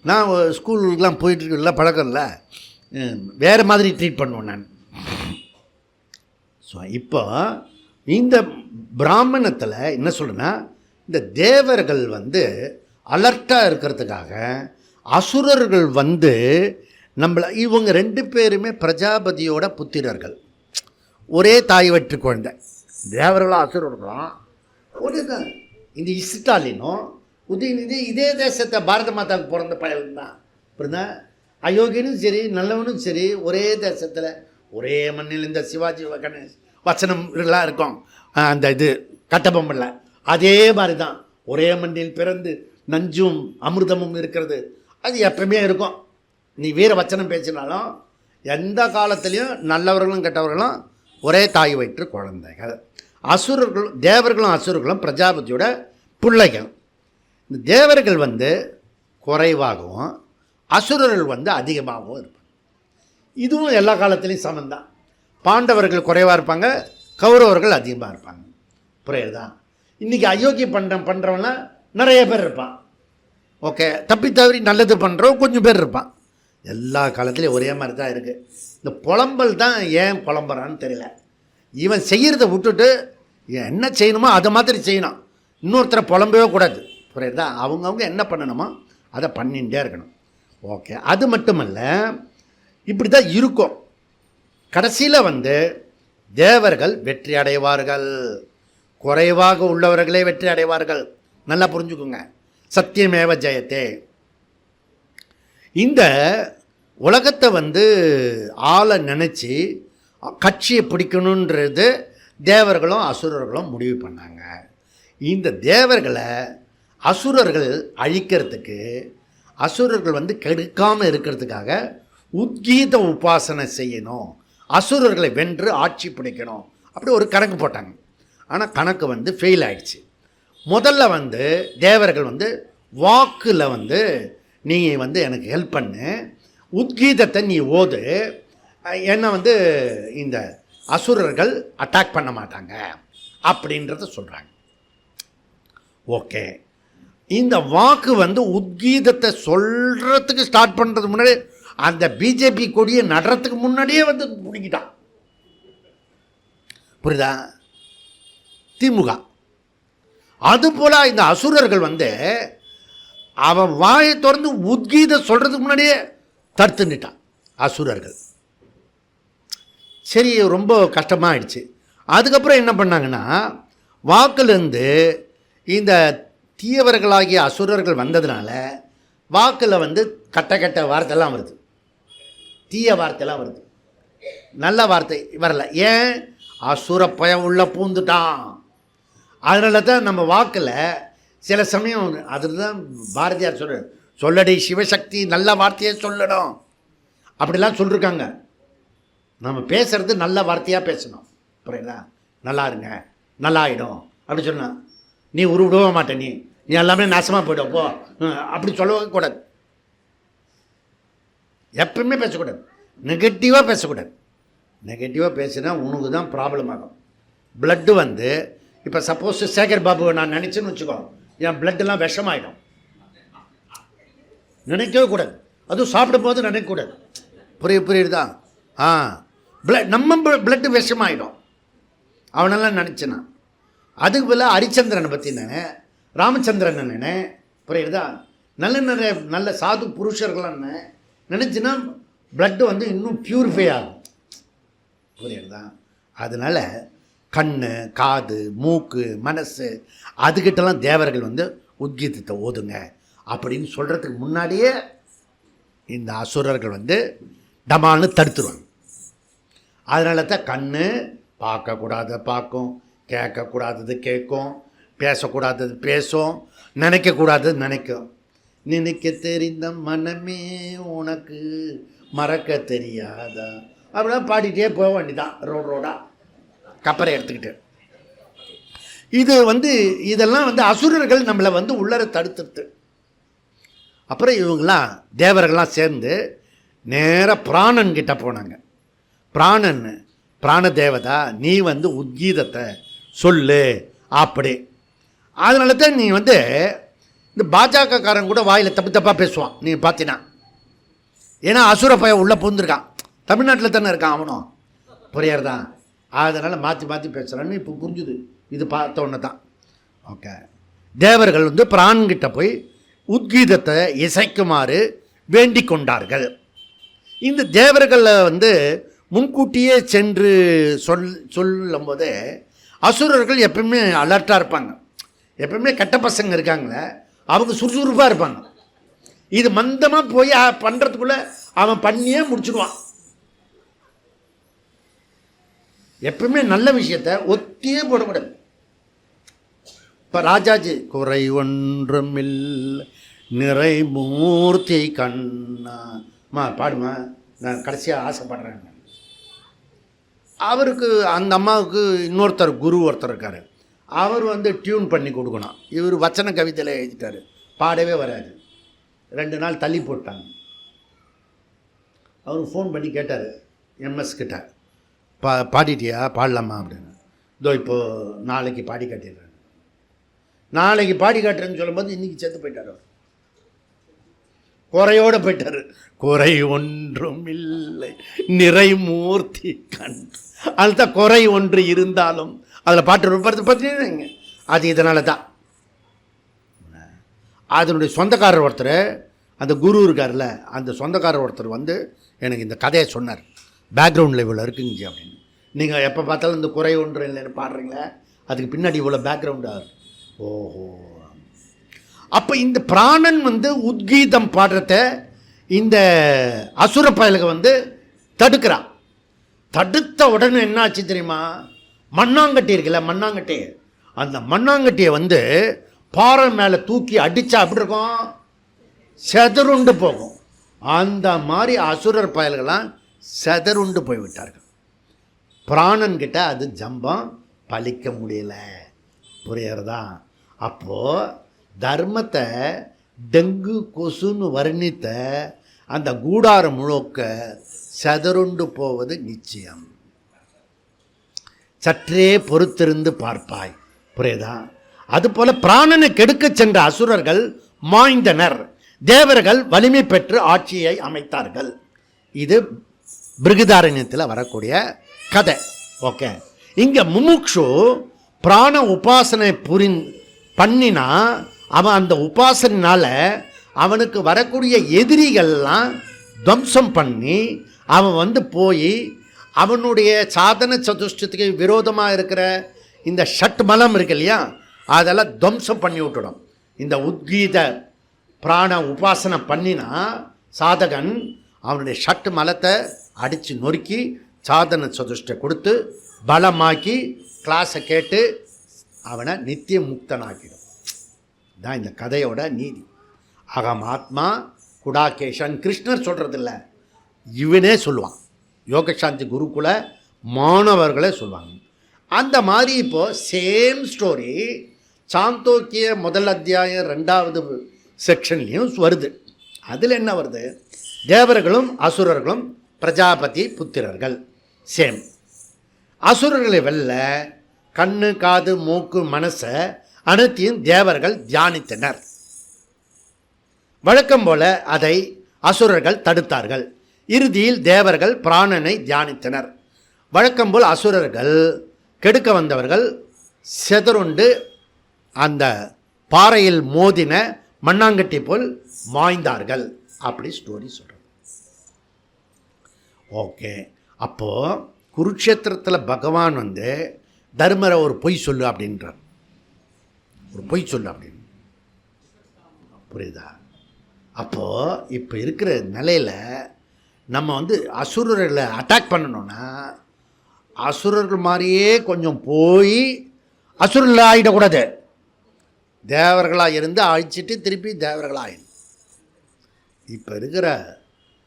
நான் ஸ்கூலுக்கெலாம் போயிட்டுருக்கல, பழக்கம் இல்லை, வேறு மாதிரி ட்ரீட் பண்ணுவேன் நான். ஸோ இப்போ இந்த பிராமணத்தில் என்ன சொல்கிறேன்னா, இந்த தேவர்கள் அலர்ட்டாக இருக்கிறதுக்காக அசுரர்கள் நம்மளை, இவங்க 2 பேருமே பிரஜாபதியோட புத்திரர்கள், ஒரே தாய் வயிற்று குழந்தை. தேவர்களும் அசுரர்களும் ஒரே தான். இந்த ஸ்டாலினும் உதயநிதி இதே தேசத்தை பாரத மாதாவுக்கு பிறந்த பயன் தான். அப்படின்னா அயோக்கியனும் சரி நல்லவனும் சரி ஒரே தேசத்தில் ஒரே மண்ணில் இந்த சிவாஜி கணேஷ் வசனம் இதெல்லாம் இருக்கும். அந்த இது கட்டபொம்மனில் அதே மாதிரி தான் ஒரே மண்ணில் பிறந்து நஞ்சும் அமிர்தமும் இருக்கிறது. அது எப்பவுமே இருக்கும். நீ வீர வச்சனம் பேசினாலும் எந்த காலத்துலேயும் நல்லவர்களும் கெட்டவர்களும் ஒரே தாய் வயிற்று குழந்தைகள். அசுரர்கள் தேவர்களும் அசுரர்களும் பிரஜாபதியோட பிள்ளைகள். இந்த தேவர்கள் வந்து குறைவாகவும் அசுரர்கள் வந்து அதிகமாகவும் இருப்பாங்க. இதுவும் எல்லா காலத்துலேயும் சமந்தான். பாண்டவர்கள் குறைவாக இருப்பாங்க, கௌரவர்கள் அதிகமாக இருப்பாங்க. புரியுதா? இன்றைக்கி அயோக்கிய பண்ணுறவனா நிறைய பேர் இருப்பான். ஓகே, தப்பி தவறி நல்லது பண்ணுறவன் கொஞ்சம் பேர் இருப்பான். எல்லா காலத்துலேயும் ஒரே மாதிரி தான் இருக்குது. இந்த புலம்பல் தான் ஏன் புலம்புறான்னு தெரியல. இவன் செய்கிறத விட்டுட்டு என்ன செய்யணுமோ அதை மாதிரி செய்யணும். இன்னொருத்தரை புலம்பவே கூடாது. புரியுதா? அவங்கவுங்க என்ன பண்ணணுமோ அதை பண்ணிகிட்டே இருக்கணும். ஓகே, அது மட்டுமல்ல, இப்படி தான் இருக்கும். கடைசியில் வந்து தேவர்கள் வெற்றி அடைவார்கள், குறைவாக உள்ளவர்களே வெற்றி அடைவார்கள். நல்லா புரிஞ்சுக்குங்க. சத்தியமேவ ஜெயத்தே. இந்த உலகத்தை வந்து ஆளை நினச்சி கட்சியை பிடிக்கணுன்றது தேவர்களும் அசுரர்களும் முடிவு பண்ணாங்க. இந்த தேவர்களை அசுரர்கள் அழிக்கிறதுக்கு, அசுரர்கள் வந்து கெடுக்காமல் இருக்கிறதுக்காக உத்கீத உபாசனை செய்யணும், அசுரர்களை வென்று ஆட்சி பிடிக்கணும், அப்படி ஒரு கணக்கு போட்டாங்க. ஆனால் கணக்கு வந்து ஃபெயில் ஆயிடுச்சு. முதல்ல வந்து தேவர்கள் வந்து வாக்கில் வந்து நீ வந்து எனக்கு ஹெல்ப் பண்ணு, உத்கீதத்தை நீ ஓது, என்னை வந்து இந்த அசுரர்கள் அட்டாக் பண்ண மாட்டாங்க அப்படின்றத சொல்கிறாங்க. ஓகே, இந்த வாக்கு வந்து உத்கீதத்தை சொல்கிறதுக்கு ஸ்டார்ட் பண்ணுறதுக்கு முன்னாடி அந்த பிஜேபி கொடியை நடுறதுக்கு முன்னாடியே வந்து பிடிக்கிட்டான். புரியுதா? திமுக அதுபோல் இந்த அசுரர்கள் வந்து அவன் வாயை திறந்து உத்கீதம் சொல்கிறதுக்கு முன்னாடியே தடுத்துட்டான் அசுரர்கள். சரி, ரொம்ப கஷ்டமாகிடுச்சு. அதுக்கப்புறம் என்ன பண்ணாங்கன்னா, வாக்குலேருந்து இந்த தீயவர்களாகிய அசுரர்கள் வந்ததுனால வாக்கில் வந்து கட்ட வார்த்தைலாம் வருது, தீய வார்த்தைலாம் வருது, நல்ல வார்த்தை வரல. ஏன்? அசுர பயம் உள்ள பூந்துட்டான். அதனால தான் நம்ம வாக்கில் சில சமயம், அதில் தான் பாரதியார் சொல்லடி சிவசக்தி நல்ல வார்த்தையை சொல்லணும் அப்படிலாம் சொல்லியிருக்காங்க. நம்ம பேசுகிறது நல்ல வார்த்தையாக பேசணும். புரியுதா? நல்லா இருங்க, நல்லா ஆகிடும் அப்படி சொன்னால் நீ உருவிடவே மாட்டே, நீ எல்லாமே நாசமாக போய்டும் போ, அப்படி சொல்லவே கூடாது. எப்பவுமே பேசக்கூடாது, நெகட்டிவாக பேசக்கூடாது. நெகட்டிவாக பேசினா உனக்கு தான் ப்ராப்ளம் ஆகும். பிளட்டு வந்து இப்போ சப்போஸ் சேகர் பாபுவை நான் நினச்சேன்னு வச்சுக்கோ, என் பிளட்டெல்லாம் விஷமாயிடும். நினைக்கவே கூடாது. அதுவும் சாப்பிடும்போது நினைக்கக்கூடாது. புரியுதா? நம்ம பிளட்டு விஷமாயிடும் அவனெல்லாம் நினச்சினா. அதுக்கு பதில் ஹரிச்சந்திரனை பற்றி நினை, ராமச்சந்திரன் நினை. புரியுதா? நல்ல சாது புருஷர்கள்லாம் நினச்சின்னா பிளட்டு வந்து இன்னும் பியூரிஃபை ஆகும். புரியுதா? அதனால் கண், காது, மூக்கு, மனசு அதுக்கிட்டலாம் தேவர்கள் வந்து உத்கீதத்தை ஓதுங்க அப்படின்னு சொல்கிறதுக்கு முன்னாடியே இந்த அசுரர்கள் வந்து டமான்னு தடுத்துருவாங்க. அதனால தான் கண் பார்க்கக்கூடாத பார்க்கும், கேட்கக்கூடாதது கேட்கும், பேசக்கூடாதது பேசும், நினைக்கக்கூடாதது நினைக்கும். நினைக்க தெரிந்த மனமே உனக்கு மறக்க தெரியாதா அப்படிலாம் பாடிட்டே போக வேண்டிதான் ரோடாக கப்பரை எடுத்துக்கிட்டு. இது வந்து இதெல்லாம் வந்து அசுரர்கள் நம்மளை வந்து உள்ளர தடுத்துட்டு, அப்புறம் இவங்களாம் தேவர்கள்லாம் சேர்ந்து நேராக பிராணன் கிட்ட போனாங்க. பிராண தேவதா, நீ வந்து உத்கீதத்தை சொல்லு அப்படி. அதனால தான் நீ வந்து இந்த பாஜகக்காரன் கூட வாயில் தப்பு தப்பாக பேசுவான் நீ பார்த்தீங்கன்னா. ஏன்னா அசுர பையன் உள்ளே புகுந்துருக்கான், தமிழ்நாட்டில் தானே இருக்கான் அவனும். புரியறதா? அதனால் மாற்றி மாற்றி பேசுகிறான்னு இப்போ புரிஞ்சுது. இது பார்த்த ஒன்று தான். ஓகே, தேவர்கள் வந்து பிரான்கிட்ட போய் உத்கீதத்தை இசைக்குமாறு வேண்டிக் கொண்டார்கள். இந்த தேவர்களில் வந்து முன்கூட்டியே சென்று சொல்லும் போதே அசுரர்கள் எப்பவுமே அலர்ட்டாக இருப்பாங்க. எப்பவுமே கெட்ட பசங்க இருக்காங்களே அவங்க சுறுசுறுப்பாக இருப்பாங்க. இது மந்தமாக போய் பண்ணுறதுக்குள்ளே அவன் பண்ணியே முடிச்சுடுவான். எப்பவுமே நல்ல விஷயத்த ஒத்தியே போடக்கூடாது. இப்போ ராஜாஜி குறை ஒன்றுமில் நிறைமூர்த்தி கண்ணா பாடுமா, நான் கடைசியாக ஆசைப்படுறேன். அவருக்கு அந்த அம்மாவுக்கு இன்னொருத்தர் குரு ஒருத்தர் இருக்கார். அவர் டியூன் பண்ணி கொடுக்கணும். இவர் வச்சன கவிதையில் எழுதிட்டார், பாடவே வராது. 2 நாள் தள்ளி போட்டாங்க. அவர் ஃபோன் பண்ணி கேட்டார் எம்எஸ் கிட்ட, பாடிட்டியா, பாடலாமா அப்படின்னு. இதோ இப்போது நாளைக்கு பாடி காட்டிடுறேன். நாளைக்கு பாடி காட்டுறேன்னு சொல்லும்போது இன்றைக்கி செத்து போயிட்டார். அவர் குறையோடு போயிட்டார். குறை ஒன்றும் இல்லை நிறைமூர்த்தி கண்டு. அதுதான் குறை ஒன்று இருந்தாலும் அதில் பாட்டு பார்த்தீங்க. அது இதனால தான் அதனுடைய சொந்தக்காரர் ஒருத்தர், அந்த குரு இருக்கார்ல, அந்த சொந்தக்காரர் ஒருத்தர் எனக்கு இந்த கதையை சொன்னார். பேக்ரவுண்டில் இவ்வளோ இருக்குங்க அப்படின்னு. நீங்கள் எப்போ பார்த்தாலும் இந்த குறை ஒன்று இல்லைன்னு பாடுறீங்களே, அதுக்கு பின்னாடி இவ்வளோ பேக்ரவுண்டாக. ஓஹோ, அப்போ இந்த பிராணன் உத்கீதம் பாடுறத இந்த அசுர பயலுக்கு தடுக்கிறான். தடுத்த உடனே என்ன ஆச்சு தெரியுமா? மண்ணாங்கட்டி இருக்குல்ல, மண்ணாங்கட்டி, அந்த மண்ணாங்கட்டியை பாறை மேலே தூக்கி அடித்தா அப்படி இருக்கும், செதறுண்டு போகும். அந்த மாதிரி அசுரர் பயல்கள்லாம் செதறுண்டு போய்விட்டார்கள். பிராணன்கிட்ட அது ஜம்பம் பலிக்க முடியல. புரியறதா? அப்போது தர்மத்தை டெங்கு கொசுன்னு வர்ணித்த அந்த கூடாரம் முழுக்க செதறுண்டு போவது நிச்சயம். சற்றே பொறுத்திருந்து பார்ப்பாய். புரியுதா? அதுபோல பிராணனை கெடுக்க சென்ற அசுரர்கள் மாய்ந்தனர், தேவர்கள் வலிமை பெற்று ஆட்சியை அமைத்தார்கள். இது பிருகதாரண்யத்தில் வரக்கூடிய கதை. ஓகே, இங்கே முமுக்ஷு பிராண உபாசனை பண்ணினா அவன் அந்த உபாசனால் அவனுக்கு வரக்கூடிய எதிரிகள்லாம் துவம்சம் பண்ணி அவன் போய் அவனுடைய சாதன சதுஷ்டத்துக்கு விரோதமாக இருக்கிற இந்த ஷட் மலம் இருக்கு இல்லையா, அதெல்லாம் துவம்சம் பண்ணி விட்டுடும். இந்த உத்கீத பிராண உபாசனை பண்ணினா சாதகன் அவனுடைய ஷட் மலத்தை அடித்து நொறுக்கி சாதன சதுஷ்டை கொடுத்து பலமாக்கி கிளாஸை கேட்டு அவனை நித்திய முக்தனாக்கிடும். தான் இந்த கதையோட நீதி. அகம் ஆத்மா குடாகேஷன் கிருஷ்ணர் சொல்கிறதில்ல, இவனே சொல்லுவான். யோகசாந்தி குருகுல மாணவர்களே சொல்லுவாங்க. அந்த மாதிரி இப்போது சேம் ஸ்டோரி சாந்தோக்கிய முதல் அத்தியாயம் 2வது செக்ஷன்லேயும் வருது. அதில் என்ன வருது? தேவர்களும் அசுரர்களும் பிரஜாபதி புத்திரர்கள் சேம். அசுரர்களை வெல்ல கண்ணு காது மூக்கு மனசை அனைத்தையும் தேவர்கள் தியானித்தனர். வழக்கம் போல அதை அசுரர்கள் தடுத்தார்கள். இறுதியில் தேவர்கள் பிராணனை தியானித்தனர். வழக்கம் போல் அசுரர்கள் கெடுக்க வந்தவர்கள் செதறுண்டு அந்த பாறையில் மோதின மண்ணாங்கட்டி போல் மாய்ந்தார்கள். அப்படி ஸ்டோரி சொல்கிறது. ஓகே, அப்போது குருக்ஷேத்திரத்தில் பகவான் தர்மரை ஒரு பொய் சொல்லு அப்படின்றார். ஒரு பொய் சொல்லு அப்படின்னு. புரியுதா? அப்போது இப்போ இருக்கிற நிலையில் நம்ம அசுரர்களை அட்டாக் பண்ணணுன்னா அசுரர்கள் மாதிரியே கொஞ்சம் போய் அசுரர்களாக ஆகிடக்கூடாது. தேவர்களாக இருந்து அழிச்சிட்டு திருப்பி தேவர்களாகிடும். இப்போ இருக்கிற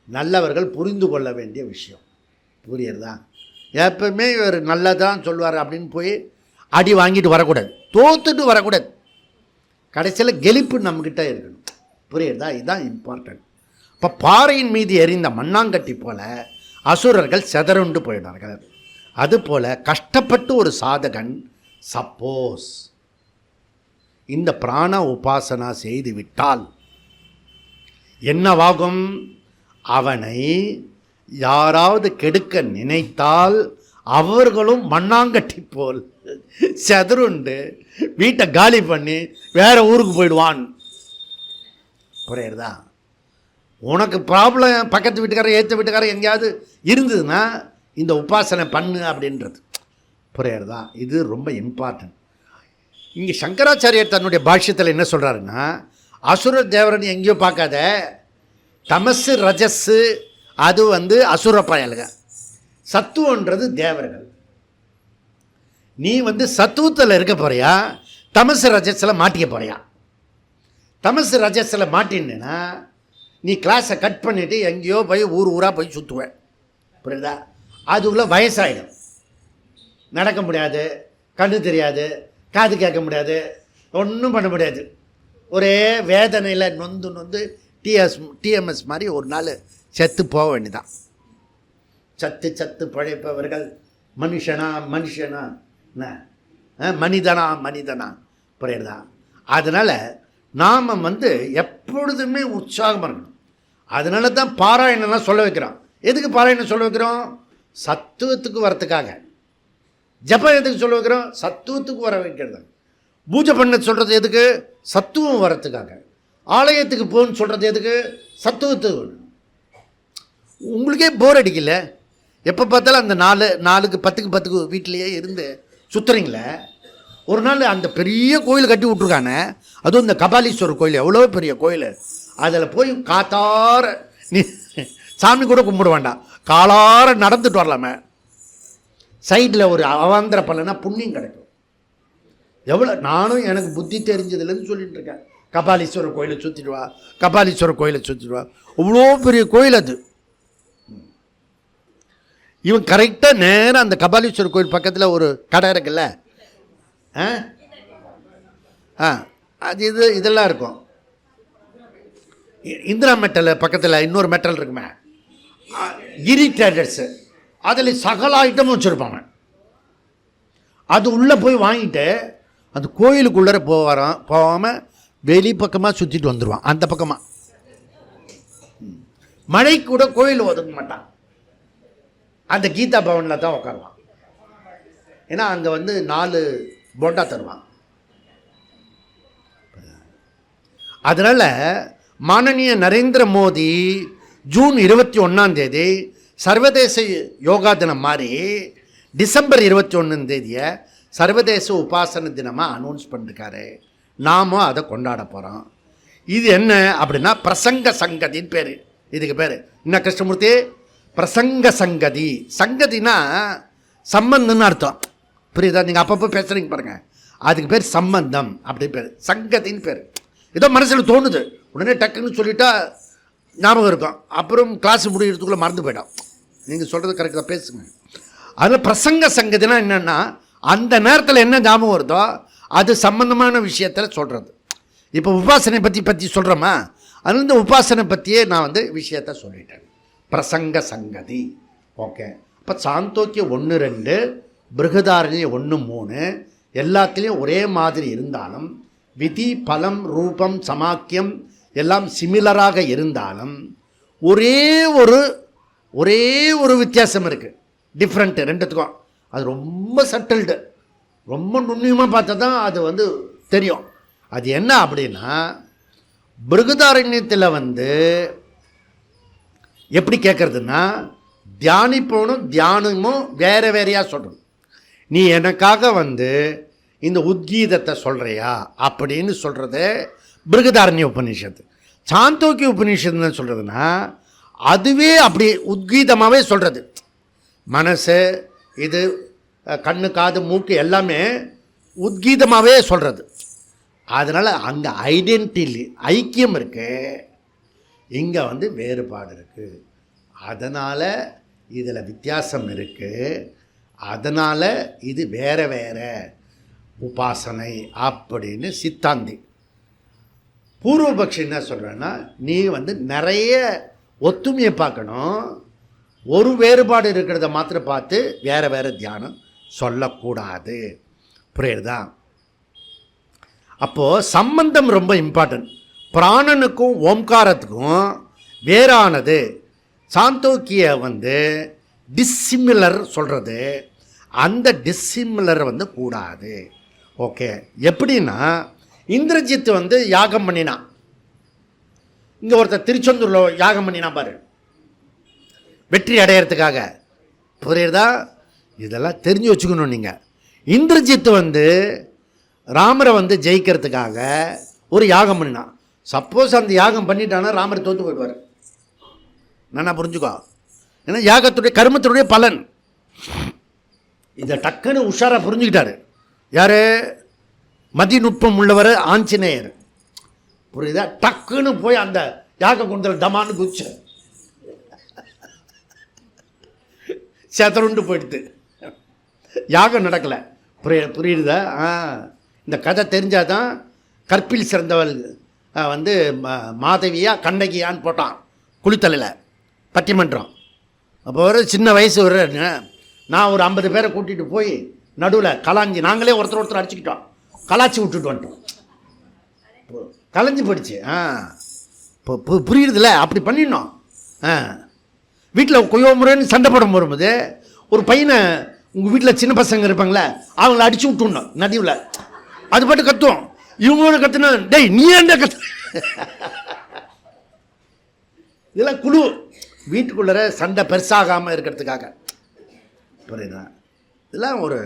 நல்லவர்கள் புரிந்து கொள்ள வேண்டிய விஷயம். புரியுறதா? எப்பவுமே இவர் நல்லதான் சொல்லுவார் அப்படின்னு போய் அடி வாங்கிட்டு வரக்கூடாது, தோத்துட்டு வரக்கூடாது. கடைசியில் கெலிப்பு நம்மக்கிட்ட இருக்கணும். புரியுறதா? இதுதான் இம்பார்ட்டன்ட். இப்போ பாறையின் மீது எறிந்த மண்ணாங்கட்டி போல அசுரர்கள் செதறுண்டு போயினார்கள். அதுபோல் கஷ்டப்பட்டு ஒரு சாதகன் சப்போஸ் இந்த பிராண உபாசனா செய்து விட்டால் என்னவாகும்? அவனை யாராவது கெடுக்க நினைத்தால் அவர்களும் மண்ணாங்கட்டி போல் செதறுண்டு வீட்டை காலி பண்ணி வேற ஊருக்கு போயிடுவான். புரியுறதா? உனக்கு ப்ராப்ளம் பக்கத்து வீட்டுக்காரர் ஏற்ற வீட்டுக்காரர் எங்கேயாவது இருந்ததுன்னா இந்த உபாசனை பண்ணு அப்படின்றது. புரியுறதா? இது ரொம்ப இம்பார்ட்டன்ட். இங்கே சங்கராச்சாரியர் தன்னுடைய பாஷ்யத்தில் என்ன சொல்கிறாருன்னா, அசுர தேவரன் எங்கேயோ பார்க்காத, தமசு ரஜஸ்ஸு அது வந்து அசுர பயல்க, சத்துவன்றது தேவர்கள். நீ வந்து சத்துவத்தில் இருக்க போறியா, தமசு ரஜஸில் மாட்டிக்க போறியா? தமசு ரஜஸில் மாட்டின்னா நீ கிளாஸை கட் பண்ணிவிட்டு எங்கேயோ போய் ஊராக போய் சுற்றுவேன். புரியுதா? அதுக்குள்ளே வயசாகிடும், நடக்க முடியாது, கண்ணு தெரியாது, காது கேட்க முடியாது, ஒன்றும் பண்ண முடியாது. ஒரே வேதனையில் நொந்து டிஎம்எஸ் மாதிரி ஒரு நாள் செத்து போக வேண்டியதான். சத்து பழைப்பவர்கள் மனுஷனா மனிதனா. புரியுதா? அதனால் நாம் வந்து எப்பொழுதுமே உற்சாகமாக இருக்கணும். அதனால தான் பாராயணம்லாம் சொல்ல வைக்கிறோம். எதுக்கு பாராயணம் சொல்ல வைக்கிறோம்? சத்துவத்துக்கு வரத்துக்காக. ஜபம் எதுக்கு சொல்ல வைக்கிறோம்? சத்துவத்துக்கு வர வைக்கிறது. பூஜை பண்ண சொல்கிறது எதுக்கு? சத்துவம் வரத்துக்காக. ஆலயத்துக்கு போகணுன்னு சொல்கிறது எதுக்கு? சத்துவத்துக்கு. உங்களுக்கே போர் அடிக்கல? எப்போ பார்த்தாலும் அந்த 4க்கு 10க்கு வீட்டிலையே இருந்து சுற்றுறீங்களே. ஒரு நாள் அந்த பெரிய கோயில் கட்டி விட்ருக்கானே, அதுவும் இந்த கபாலீஸ்வரர் கோயில், எவ்வளோ பெரிய கோயில், அதில் போய் காத்தார நீ சாமி கூட கும்பிட வேண்டாம், காலார நடந்துட்டு வரலாமே. சைடில் ஒரு அவாந்திர பலனா புண்ணியம் கிடைக்கும். எவ்வளோ நானும் எனக்கு புத்தி தெரிஞ்சதுலேருந்து சொல்லிட்டு இருக்கேன். கபாலீஸ்வரர் கோயிலை சுற்றிடுவா, கபாலீஸ்வரர் கோயிலை சுற்றிடுவா. அவ்வளோ பெரிய கோயில் அது. இவன் கரெக்டாக நேராக அந்த கபாலீஸ்வரர் கோயில் பக்கத்தில் ஒரு கடை இருக்குல்ல, அது இதெல்லாம் இருக்கும். இந்திரா மெட்டல் பக்கத்தில் இன்னொரு மெட்டல் இருக்குமே, கிரி ட்ரேடர்ஸு, அதில் சகல ஐட்டமும் வச்சுருப்பாங்க. அது உள்ளே போய் வாங்கிட்டு அந்த கோயிலுக்குள்ளே போகாமல் வெளி பக்கமாக சுற்றிட்டு வந்துடுவான். அந்த பக்கமாக மழை கூட கோயில் ஒதுக்க மாட்டான். அந்த கீதா பவனில் தான் உட்காருவான். ஏன்னா அங்கே வந்து 4 போண்டா தருவான். அதனால் மானனீய நரேந்திர மோடி ஜூன் 21 சர்வதேச யோகா தினம் மாதிரி டிசம்பர் 21 சர்வதேச உபாசன தினமாக அனௌன்ஸ் பண்ணிருக்காரு. நாமும் அதை கொண்டாட போகிறோம். இது என்ன அப்படின்னா பிரசங்க சங்கதின்னு பேர். இதுக்கு பேர் என்ன கிருஷ்ணமூர்த்தி? பிரசங்க சங்கதி. சங்கதினா சம்பந்தம்னு அர்த்தம். புரியுதா? நீங்கள் அப்பப்போ பேசுகிறீங்க பாருங்கள், அதுக்கு பேர் சம்பந்தம் அப்படி பேர், சங்கத்தின்னு பேர். ஏதோ மனசில் தோணுது, உடனே டக்குன்னு சொல்லிட்டா ஞாபகம் இருக்கும், அப்புறம் கிளாஸ் முடிகிறதுக்குள்ளே மறந்து போயிடும். நீங்கள் சொல்கிறது கரெக்டாக பேசுங்க. அதில் பிரசங்க சங்கதினா என்னென்னா, அந்த நேரத்தில் என்ன ஞாபகம் வருதோ அது சம்பந்தமான விஷயத்தில் சொல்கிறது. இப்போ உபாசனை பற்றி சொல்கிறோமா, அதில் இந்த உபாசனை பற்றியே நான் வந்து விஷயத்த சொல்லிட்டேன். பிரசங்க சங்கதி. ஓகே. இப்போ சாந்தோக்கியம் 1, 2, பிருகதாரண்யம் 1, 3 எல்லாத்துலேயும் ஒரே மாதிரி இருந்தாலும், விதி பலம் ரூபம் சமாக்கியம் எல்லாம் சிமிலராக இருந்தாலும், ஒரே ஒரு வித்தியாசம் இருக்குது, டிஃப்ரெண்ட்டு ரெண்டுத்துக்கும். அது ரொம்ப சட்டில்டு, ரொம்ப நுண்ணியமாக பார்த்தா தான் அது வந்து தெரியும். அது என்ன அப்படின்னா, பிருகதாரண்யத்தில் வந்து எப்படி கேட்குறதுன்னா, தியானமும் வேறையாக சொல்கிறது. நீ எனக்காக வந்து இந்த உத்கீதத்தை சொல்கிறியா அப்படின்னு சொல்கிறது பிருகதாரண்ய உபநிஷத்து. சாந்தோக்கிய உபநிஷத்துன்னு சொல்கிறதுனா அதுவே அப்படி உத்கீதமாகவே சொல்கிறது. மனசு, இது கண்ணு காது மூக்கு எல்லாமே உத்கீதமாகவே சொல்கிறது. அதனால் அங்கே ஐக்கியம் இருக்குது, இங்கே வந்து வேறுபாடு இருக்குது. அதனால் இதில் வித்தியாசம் இருக்குது. அதனால் இது வேறு உபாசனை அப்படின்னு சித்தாந்தி. பூர்வபக்ஷி என்ன சொல்கிறேன்னா, நீ வந்து நிறைய ஒத்துமையை பார்க்கணும், ஒரு வேறுபாடு இருக்கிறத மாத்திரம் பார்த்து வேறு தியானம் சொல்லக்கூடாது. புரியுதா? அப்போது சம்பந்தம் ரொம்ப இம்பார்ட்டன்ட். பிராணனுக்கும் ஓம்காரத்துக்கும் வேறானது. சாந்தோக்கிய வந்து டிஸ்சிமிலர் சொல்கிறது, அந்த டிஸ்சிமிலர் வந்து கூடாது. ஓகே. எப்படின்னா, இந்திரஜித் வந்து யாகம் பண்ணினான். இங்கே ஒருத்தர் திருச்செந்தூரில் யாகம் பண்ணினா பாரு, வெற்றி அடையிறதுக்காக. புரியுறதா? இதெல்லாம் தெரிஞ்சு வச்சுக்கணும் நீங்கள். இந்திரஜித் வந்து ராமரை வந்து ஜெயிக்கிறதுக்காக ஒரு யாகம் பண்ணினான். சப்போஸ் அந்த யாகம் பண்ணிட்டானா ராமர் தோற்று போயிடுவார். நான் புரிஞ்சுக்கோ. ஏன்னா யாகத்துடைய கர்மத்தினுடைய பலன் இதை டக்குன்னு உஷாராக புரிஞ்சுக்கிட்டாரு. யார்? மதிநுட்பம் உள்ளவர் ஆஞ்சநேயர். புரியுதா? டக்குன்னு போய் அந்த யாக குண்டல் டமான்னு குதிச்சு சேத்தருண்டு போயிடுது. யாகம் நடக்கலை. புரியுதா? இந்த கதை தெரிஞ்சாதான் கற்பில் சிறந்தவள் வந்து மாதவியா கண்ணகியான்னு போட்டான் குளித்தலையில் பட்டிமன்றம். அப்போ ஒரு சின்ன வயசு ஒரு நான் ஒரு 50 பேரை கூட்டிகிட்டு போய் நடுவில் கலாஞ்சி நாங்களே ஒருத்தர் அடிச்சுக்கிட்டோம், கலாச்சி விட்டுட்டு வந்துட்டோம். கலைஞ்சி போயிடுச்சு. இப்போ புரியுறதில்ல? அப்படி பண்ணிடணும். வீட்டில் கொய்யோமுறைன்னு சண்டை போட வரும்போது ஒரு பையனை உங்கள் வீட்டில் சின்ன பசங்க இருப்பாங்களே அவங்கள அடித்து விட்டுடணும் நடுவில். அது பாட்டு கத்துவோம். இவங்களோட கத்துனா டேய் நீ என்ன கத்து. இதெல்லாம் குழு வீட்டுக்குள்ளே சண்டை பெருசாகாமல் இருக்கிறதுக்காக. புரியுதா? இதெல்லாம் ஒரு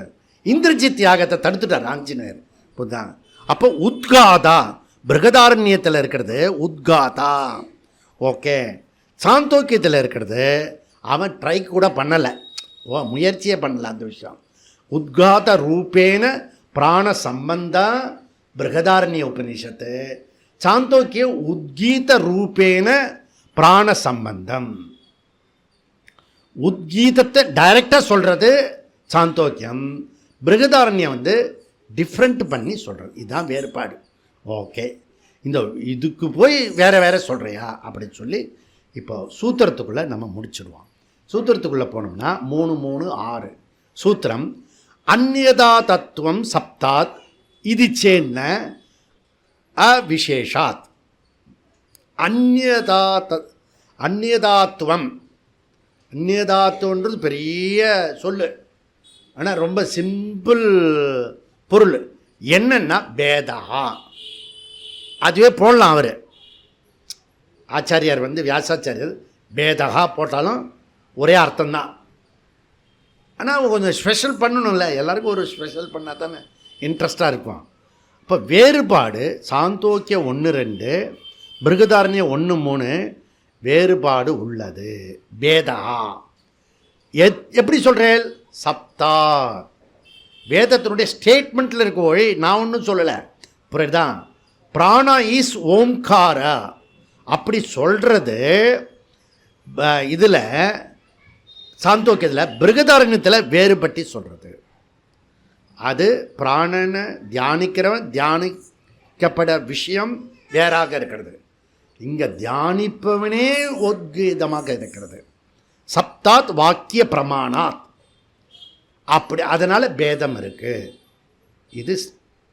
இந்திரஜித் யாகத்தை தடுத்துட்டார் ஆஞ்சநேயர். புரியுதான்? அப்போ உத்காதா பிருகதாரண்யத்தில் இருக்கிறது உத்காதா. ஓகே. சாந்தோக்கியத்தில் இருக்கிறது அவன் ட்ரை கூட பண்ணலை, முயற்சியே பண்ணலை அந்த விஷயம். உத்காத ரூபேன பிராண சம்பந்தா பிருகதாரண்ய உபநிஷத்து. சாந்தோக்கிய உத்கீத ரூபேன பிராண சம்பந்தம். உத்கீதத்தை டைரக்டாக சொல்கிறது சாந்தோக்கியம், பிருகதாரண்யம் வந்து டிஃப்ரெண்ட் பண்ணி சொல்கிறது. இதுதான் வேறுபாடு. ஓகே. இந்த இதுக்கு போய் வேறு சொல்கிறியா அப்படின்னு சொல்லி இப்போ சூத்திரத்துக்குள்ளே நம்ம முடிச்சிடுவோம். சூத்திரத்துக்குள்ளே போனோம்னா 3 3 6 சூத்திரம். அந்நியதா தத்துவம் சப்தாத் இது சேன்ன அவிசேஷாத். அந்நியதாத்துவம். அந்நியதாத்துவன்றது பெரிய சொல்லு, ஆனால் ரொம்ப சிம்பிள் பொருள். என்னன்னா பேதா. அதுவே போடலாம். அவர் ஆச்சாரியார் வந்து வியாசாச்சாரியர் பேதகா போட்டாலும் ஒரே அர்த்தம்தான். ஆனால் கொஞ்சம் ஸ்பெஷல் பண்ணணும்ல, எல்லாருக்கும் ஒரு ஸ்பெஷல் பண்ணால் தானே இன்ட்ரெஸ்டாக இருக்கும். இப்போ வேறுபாடு சாந்தோக்கிய 1 2 பிருகதாரண்யம் 1 3 வேறுபாடு உள்ளது. பேதா எப்படி சொல்கிறேன்? சப்தா. வேதத்தினுடைய ஸ்டேட்மெண்ட்டில் இருக்க ஒழி நான் ஒன்றும் சொல்லலை. புரியுதா? பிராணா ஈஸ் ஓம்கார அப்படி சொல்கிறது இதில் சாந்தோக்கியத்தில். பிருகதாரண்யத்தில் வேறுபட்டி சொல்கிறது. அது பிராணனை தியானிக்கிறவன் தியானிக்கப்பட விஷயம் வேறாக இருக்கிறது. இங்கே தியானிப்பவனே உத்கீதமாக இருக்கிறது. சப்தாத் வாக்கிய பிரமாணாத். அப்படி அதனால் பேதம் இருக்குது. இது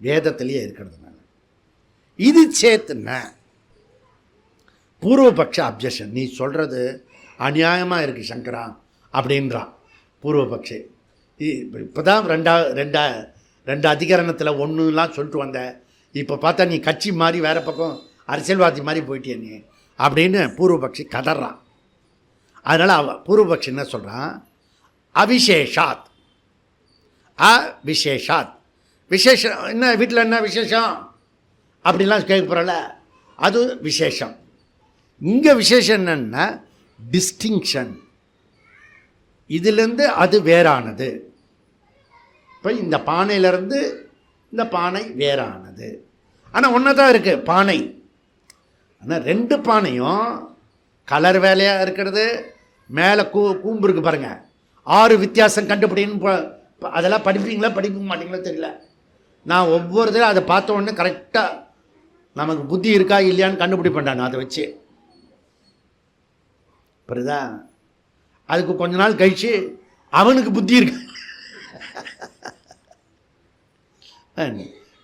வேதத்திலேயே இருக்கிறதுனால இது சேத்துன பூர்வபக்ஷ அப்ஜெக்ஷன். நீ சொல்கிறது அநியாயமாக இருக்குது சங்கரா அப்படின்றான் பூர்வபக்ஷி. இப்போ தான் ரெண்டு அதிகரணத்தில் ஒன்றுலாம் சொல்லிட்டு வந்தேன். இப்போ பார்த்தா நீ கட்சி மாதிரி வேறு பக்கம் அரசியல்வாதி மாதிரி போயிட்டிய நீ அப்படின்னு பூர்வபக்ஷி கதறான். அதனால் பூர்வபக்ஷி என்ன சொல்கிறான்? அவிசேஷாத். அவிசேஷாத். விசேஷம் என்ன? வீட்டில் என்ன விசேஷம் அப்படிலாம் கேட்க போகிறல, அது விசேஷம். இங்கே விசேஷம் என்னன்னா டிஸ்டிங்ஷன். இதிலேருந்து அது வேறானது. இப்போ இந்த பானையிலேருந்து இந்த பானை வேறானது. ஆனால் ஒன்றா தான் இருக்குது பானை. ஆனால் 2 பானையும் கலர் வேலையாக இருக்கிறது. மேலே கூம்பு இருக்குது பாருங்கள். 6 வித்தியாசம் கண்டுபிடின்னு அதெல்லாம் படிப்பீங்களா படிக்க மாட்டீங்களா தெரியல. நான் ஒவ்வொரு தடவை அதை பார்த்த உடனே கரெக்டாக நமக்கு புத்தி இருக்கா இல்லையான்னு கண்டுபிடிப்பேன் நான் அதை வச்சு. புரியுதா? அதுக்கு கொஞ்ச நாள் கழிச்சு அவனுக்கு புத்தி இருக்கு.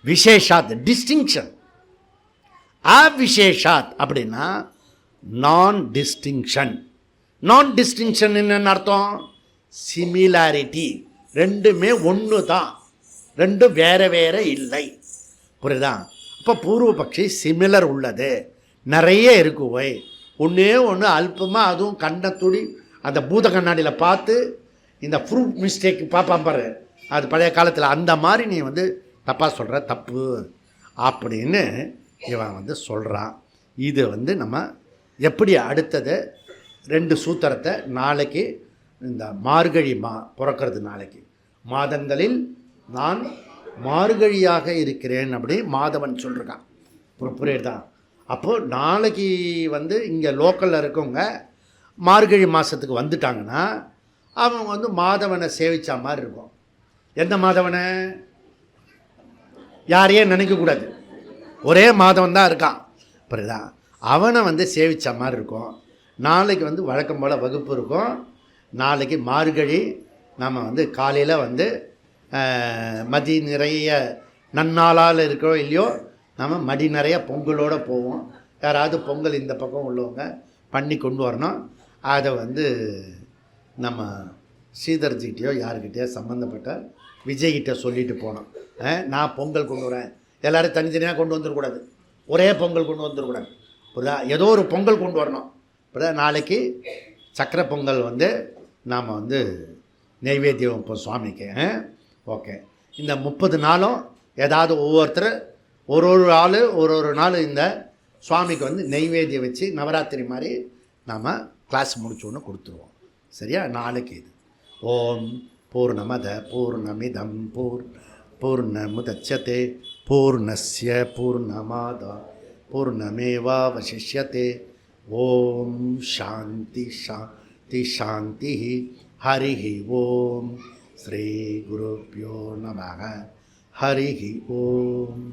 விசேஷாத் டிஸ்டிங்ஷன். அவிசேஷாத் அப்படின்னா நான் டிஸ்டிங்ஷன். நான் டிஸ்டிங்ஷன் என்னென்னு அர்த்தம்? சிமிலாரிட்டி. ரெண்டுமே ஒன்று தான், ரெண்டும் வேறு வேறு இல்லை. புரியுதா? அப்போ பூர்வபக்ஷி சிமிலர் உள்ளது நிறைய இருக்குவை. ஒன்றே ஒன்று அல்பமாக, அதுவும் கண்ணத்துடி அந்த பூத கண்ணாடியில் பார்த்து இந்த ஃப்ரூட் மிஸ்டேக் பார்ப்பான் பாரு, அது பழைய காலத்தில் அந்த மாதிரி நீ வந்து தப்பாக சொல்கிற, தப்பு அப்படின்னு இவன் வந்து சொல்கிறான். இது வந்து நம்ம எப்படி அடுத்தது 2 சூத்திரத்தை நாளைக்கு இந்த மார்கழி பிறக்கிறது நாளைக்கு மாதங்களில் நான் மார்கழியாக இருக்கிறேன் அப்படி மாதவன் சொல்லியிருக்கான். புரியுதா? அப்போது நாளைக்கு வந்து இங்கே லோக்கலில் இருக்கவங்க மார்கழி மாதத்துக்கு வந்துட்டாங்கன்னா அவங்க வந்து மாதவனை சேவிச்சா மாதிரி இருக்கும். எந்த மாதவனை? யாரையே நினைக்கக்கூடாது, ஒரே மாதவன் தான் இருக்கான். புரியுதா? அவனை வந்து சேவிச்ச மாதிரி இருக்கும். நாளைக்கு வந்து வழக்கம் போல் வகுப்பு இருக்கும். நாளைக்கு மார்கழி நம்ம வந்து காலையில் வந்து மதி நிறைய நன்னாளால் இருக்கோ இல்லையோ நம்ம மடி நிறைய பொங்கலோடு போவோம். யாராவது பொங்கல் இந்த பக்கம் உள்ளவங்க பண்ணி கொண்டு வரணும். அதை வந்து நம்ம ஸ்ரீதர்ஜிக்கிட்டையோ யாருக்கிட்டையோ சம்மந்தப்பட்ட விஜய்கிட்ட சொல்லிட்டு போனோம். நான் பொங்கல் கொண்டு வரேன், எல்லோரும் தனித்தனியாக கொண்டு வந்துடக்கூடாது, ஒரே பொங்கல் கொண்டு வந்துடக்கூடாது. புரியுதா? ஏதோ ஒரு பொங்கல் கொண்டு வரணும். புரியுதா? நாளைக்கு சக்கரை பொங்கல் வந்து நாம் வந்து நெய்வேத்தியம் இப்போ சுவாமிக்கு. ஓகே. இந்த 30 நாளும் ஏதாவது ஒவ்வொருத்தர் ஒரு ஆள் ஒரு நாள் இந்த சுவாமிக்கு வந்து நெய்வேத்தியம் வச்சு நவராத்திரி மாதிரி நாம் கிளாஸ் முடிச்சோன்னு கொடுத்துருவோம். சரியா? நாளைக்கு இது ஓம் பூர்ணமத பூர்ணமிதம் பூர்ணமுதட்சதே பூர்ணஸ்ய பூர்ணமாதா பூர்ணமேவாவசிஷ்யதே. ஓம் சாந்தி சாந்தி சாந்தி. ஹரி ஓம். ஸ்ரீ குருப்யோ நமः. ஹரி ஓம்.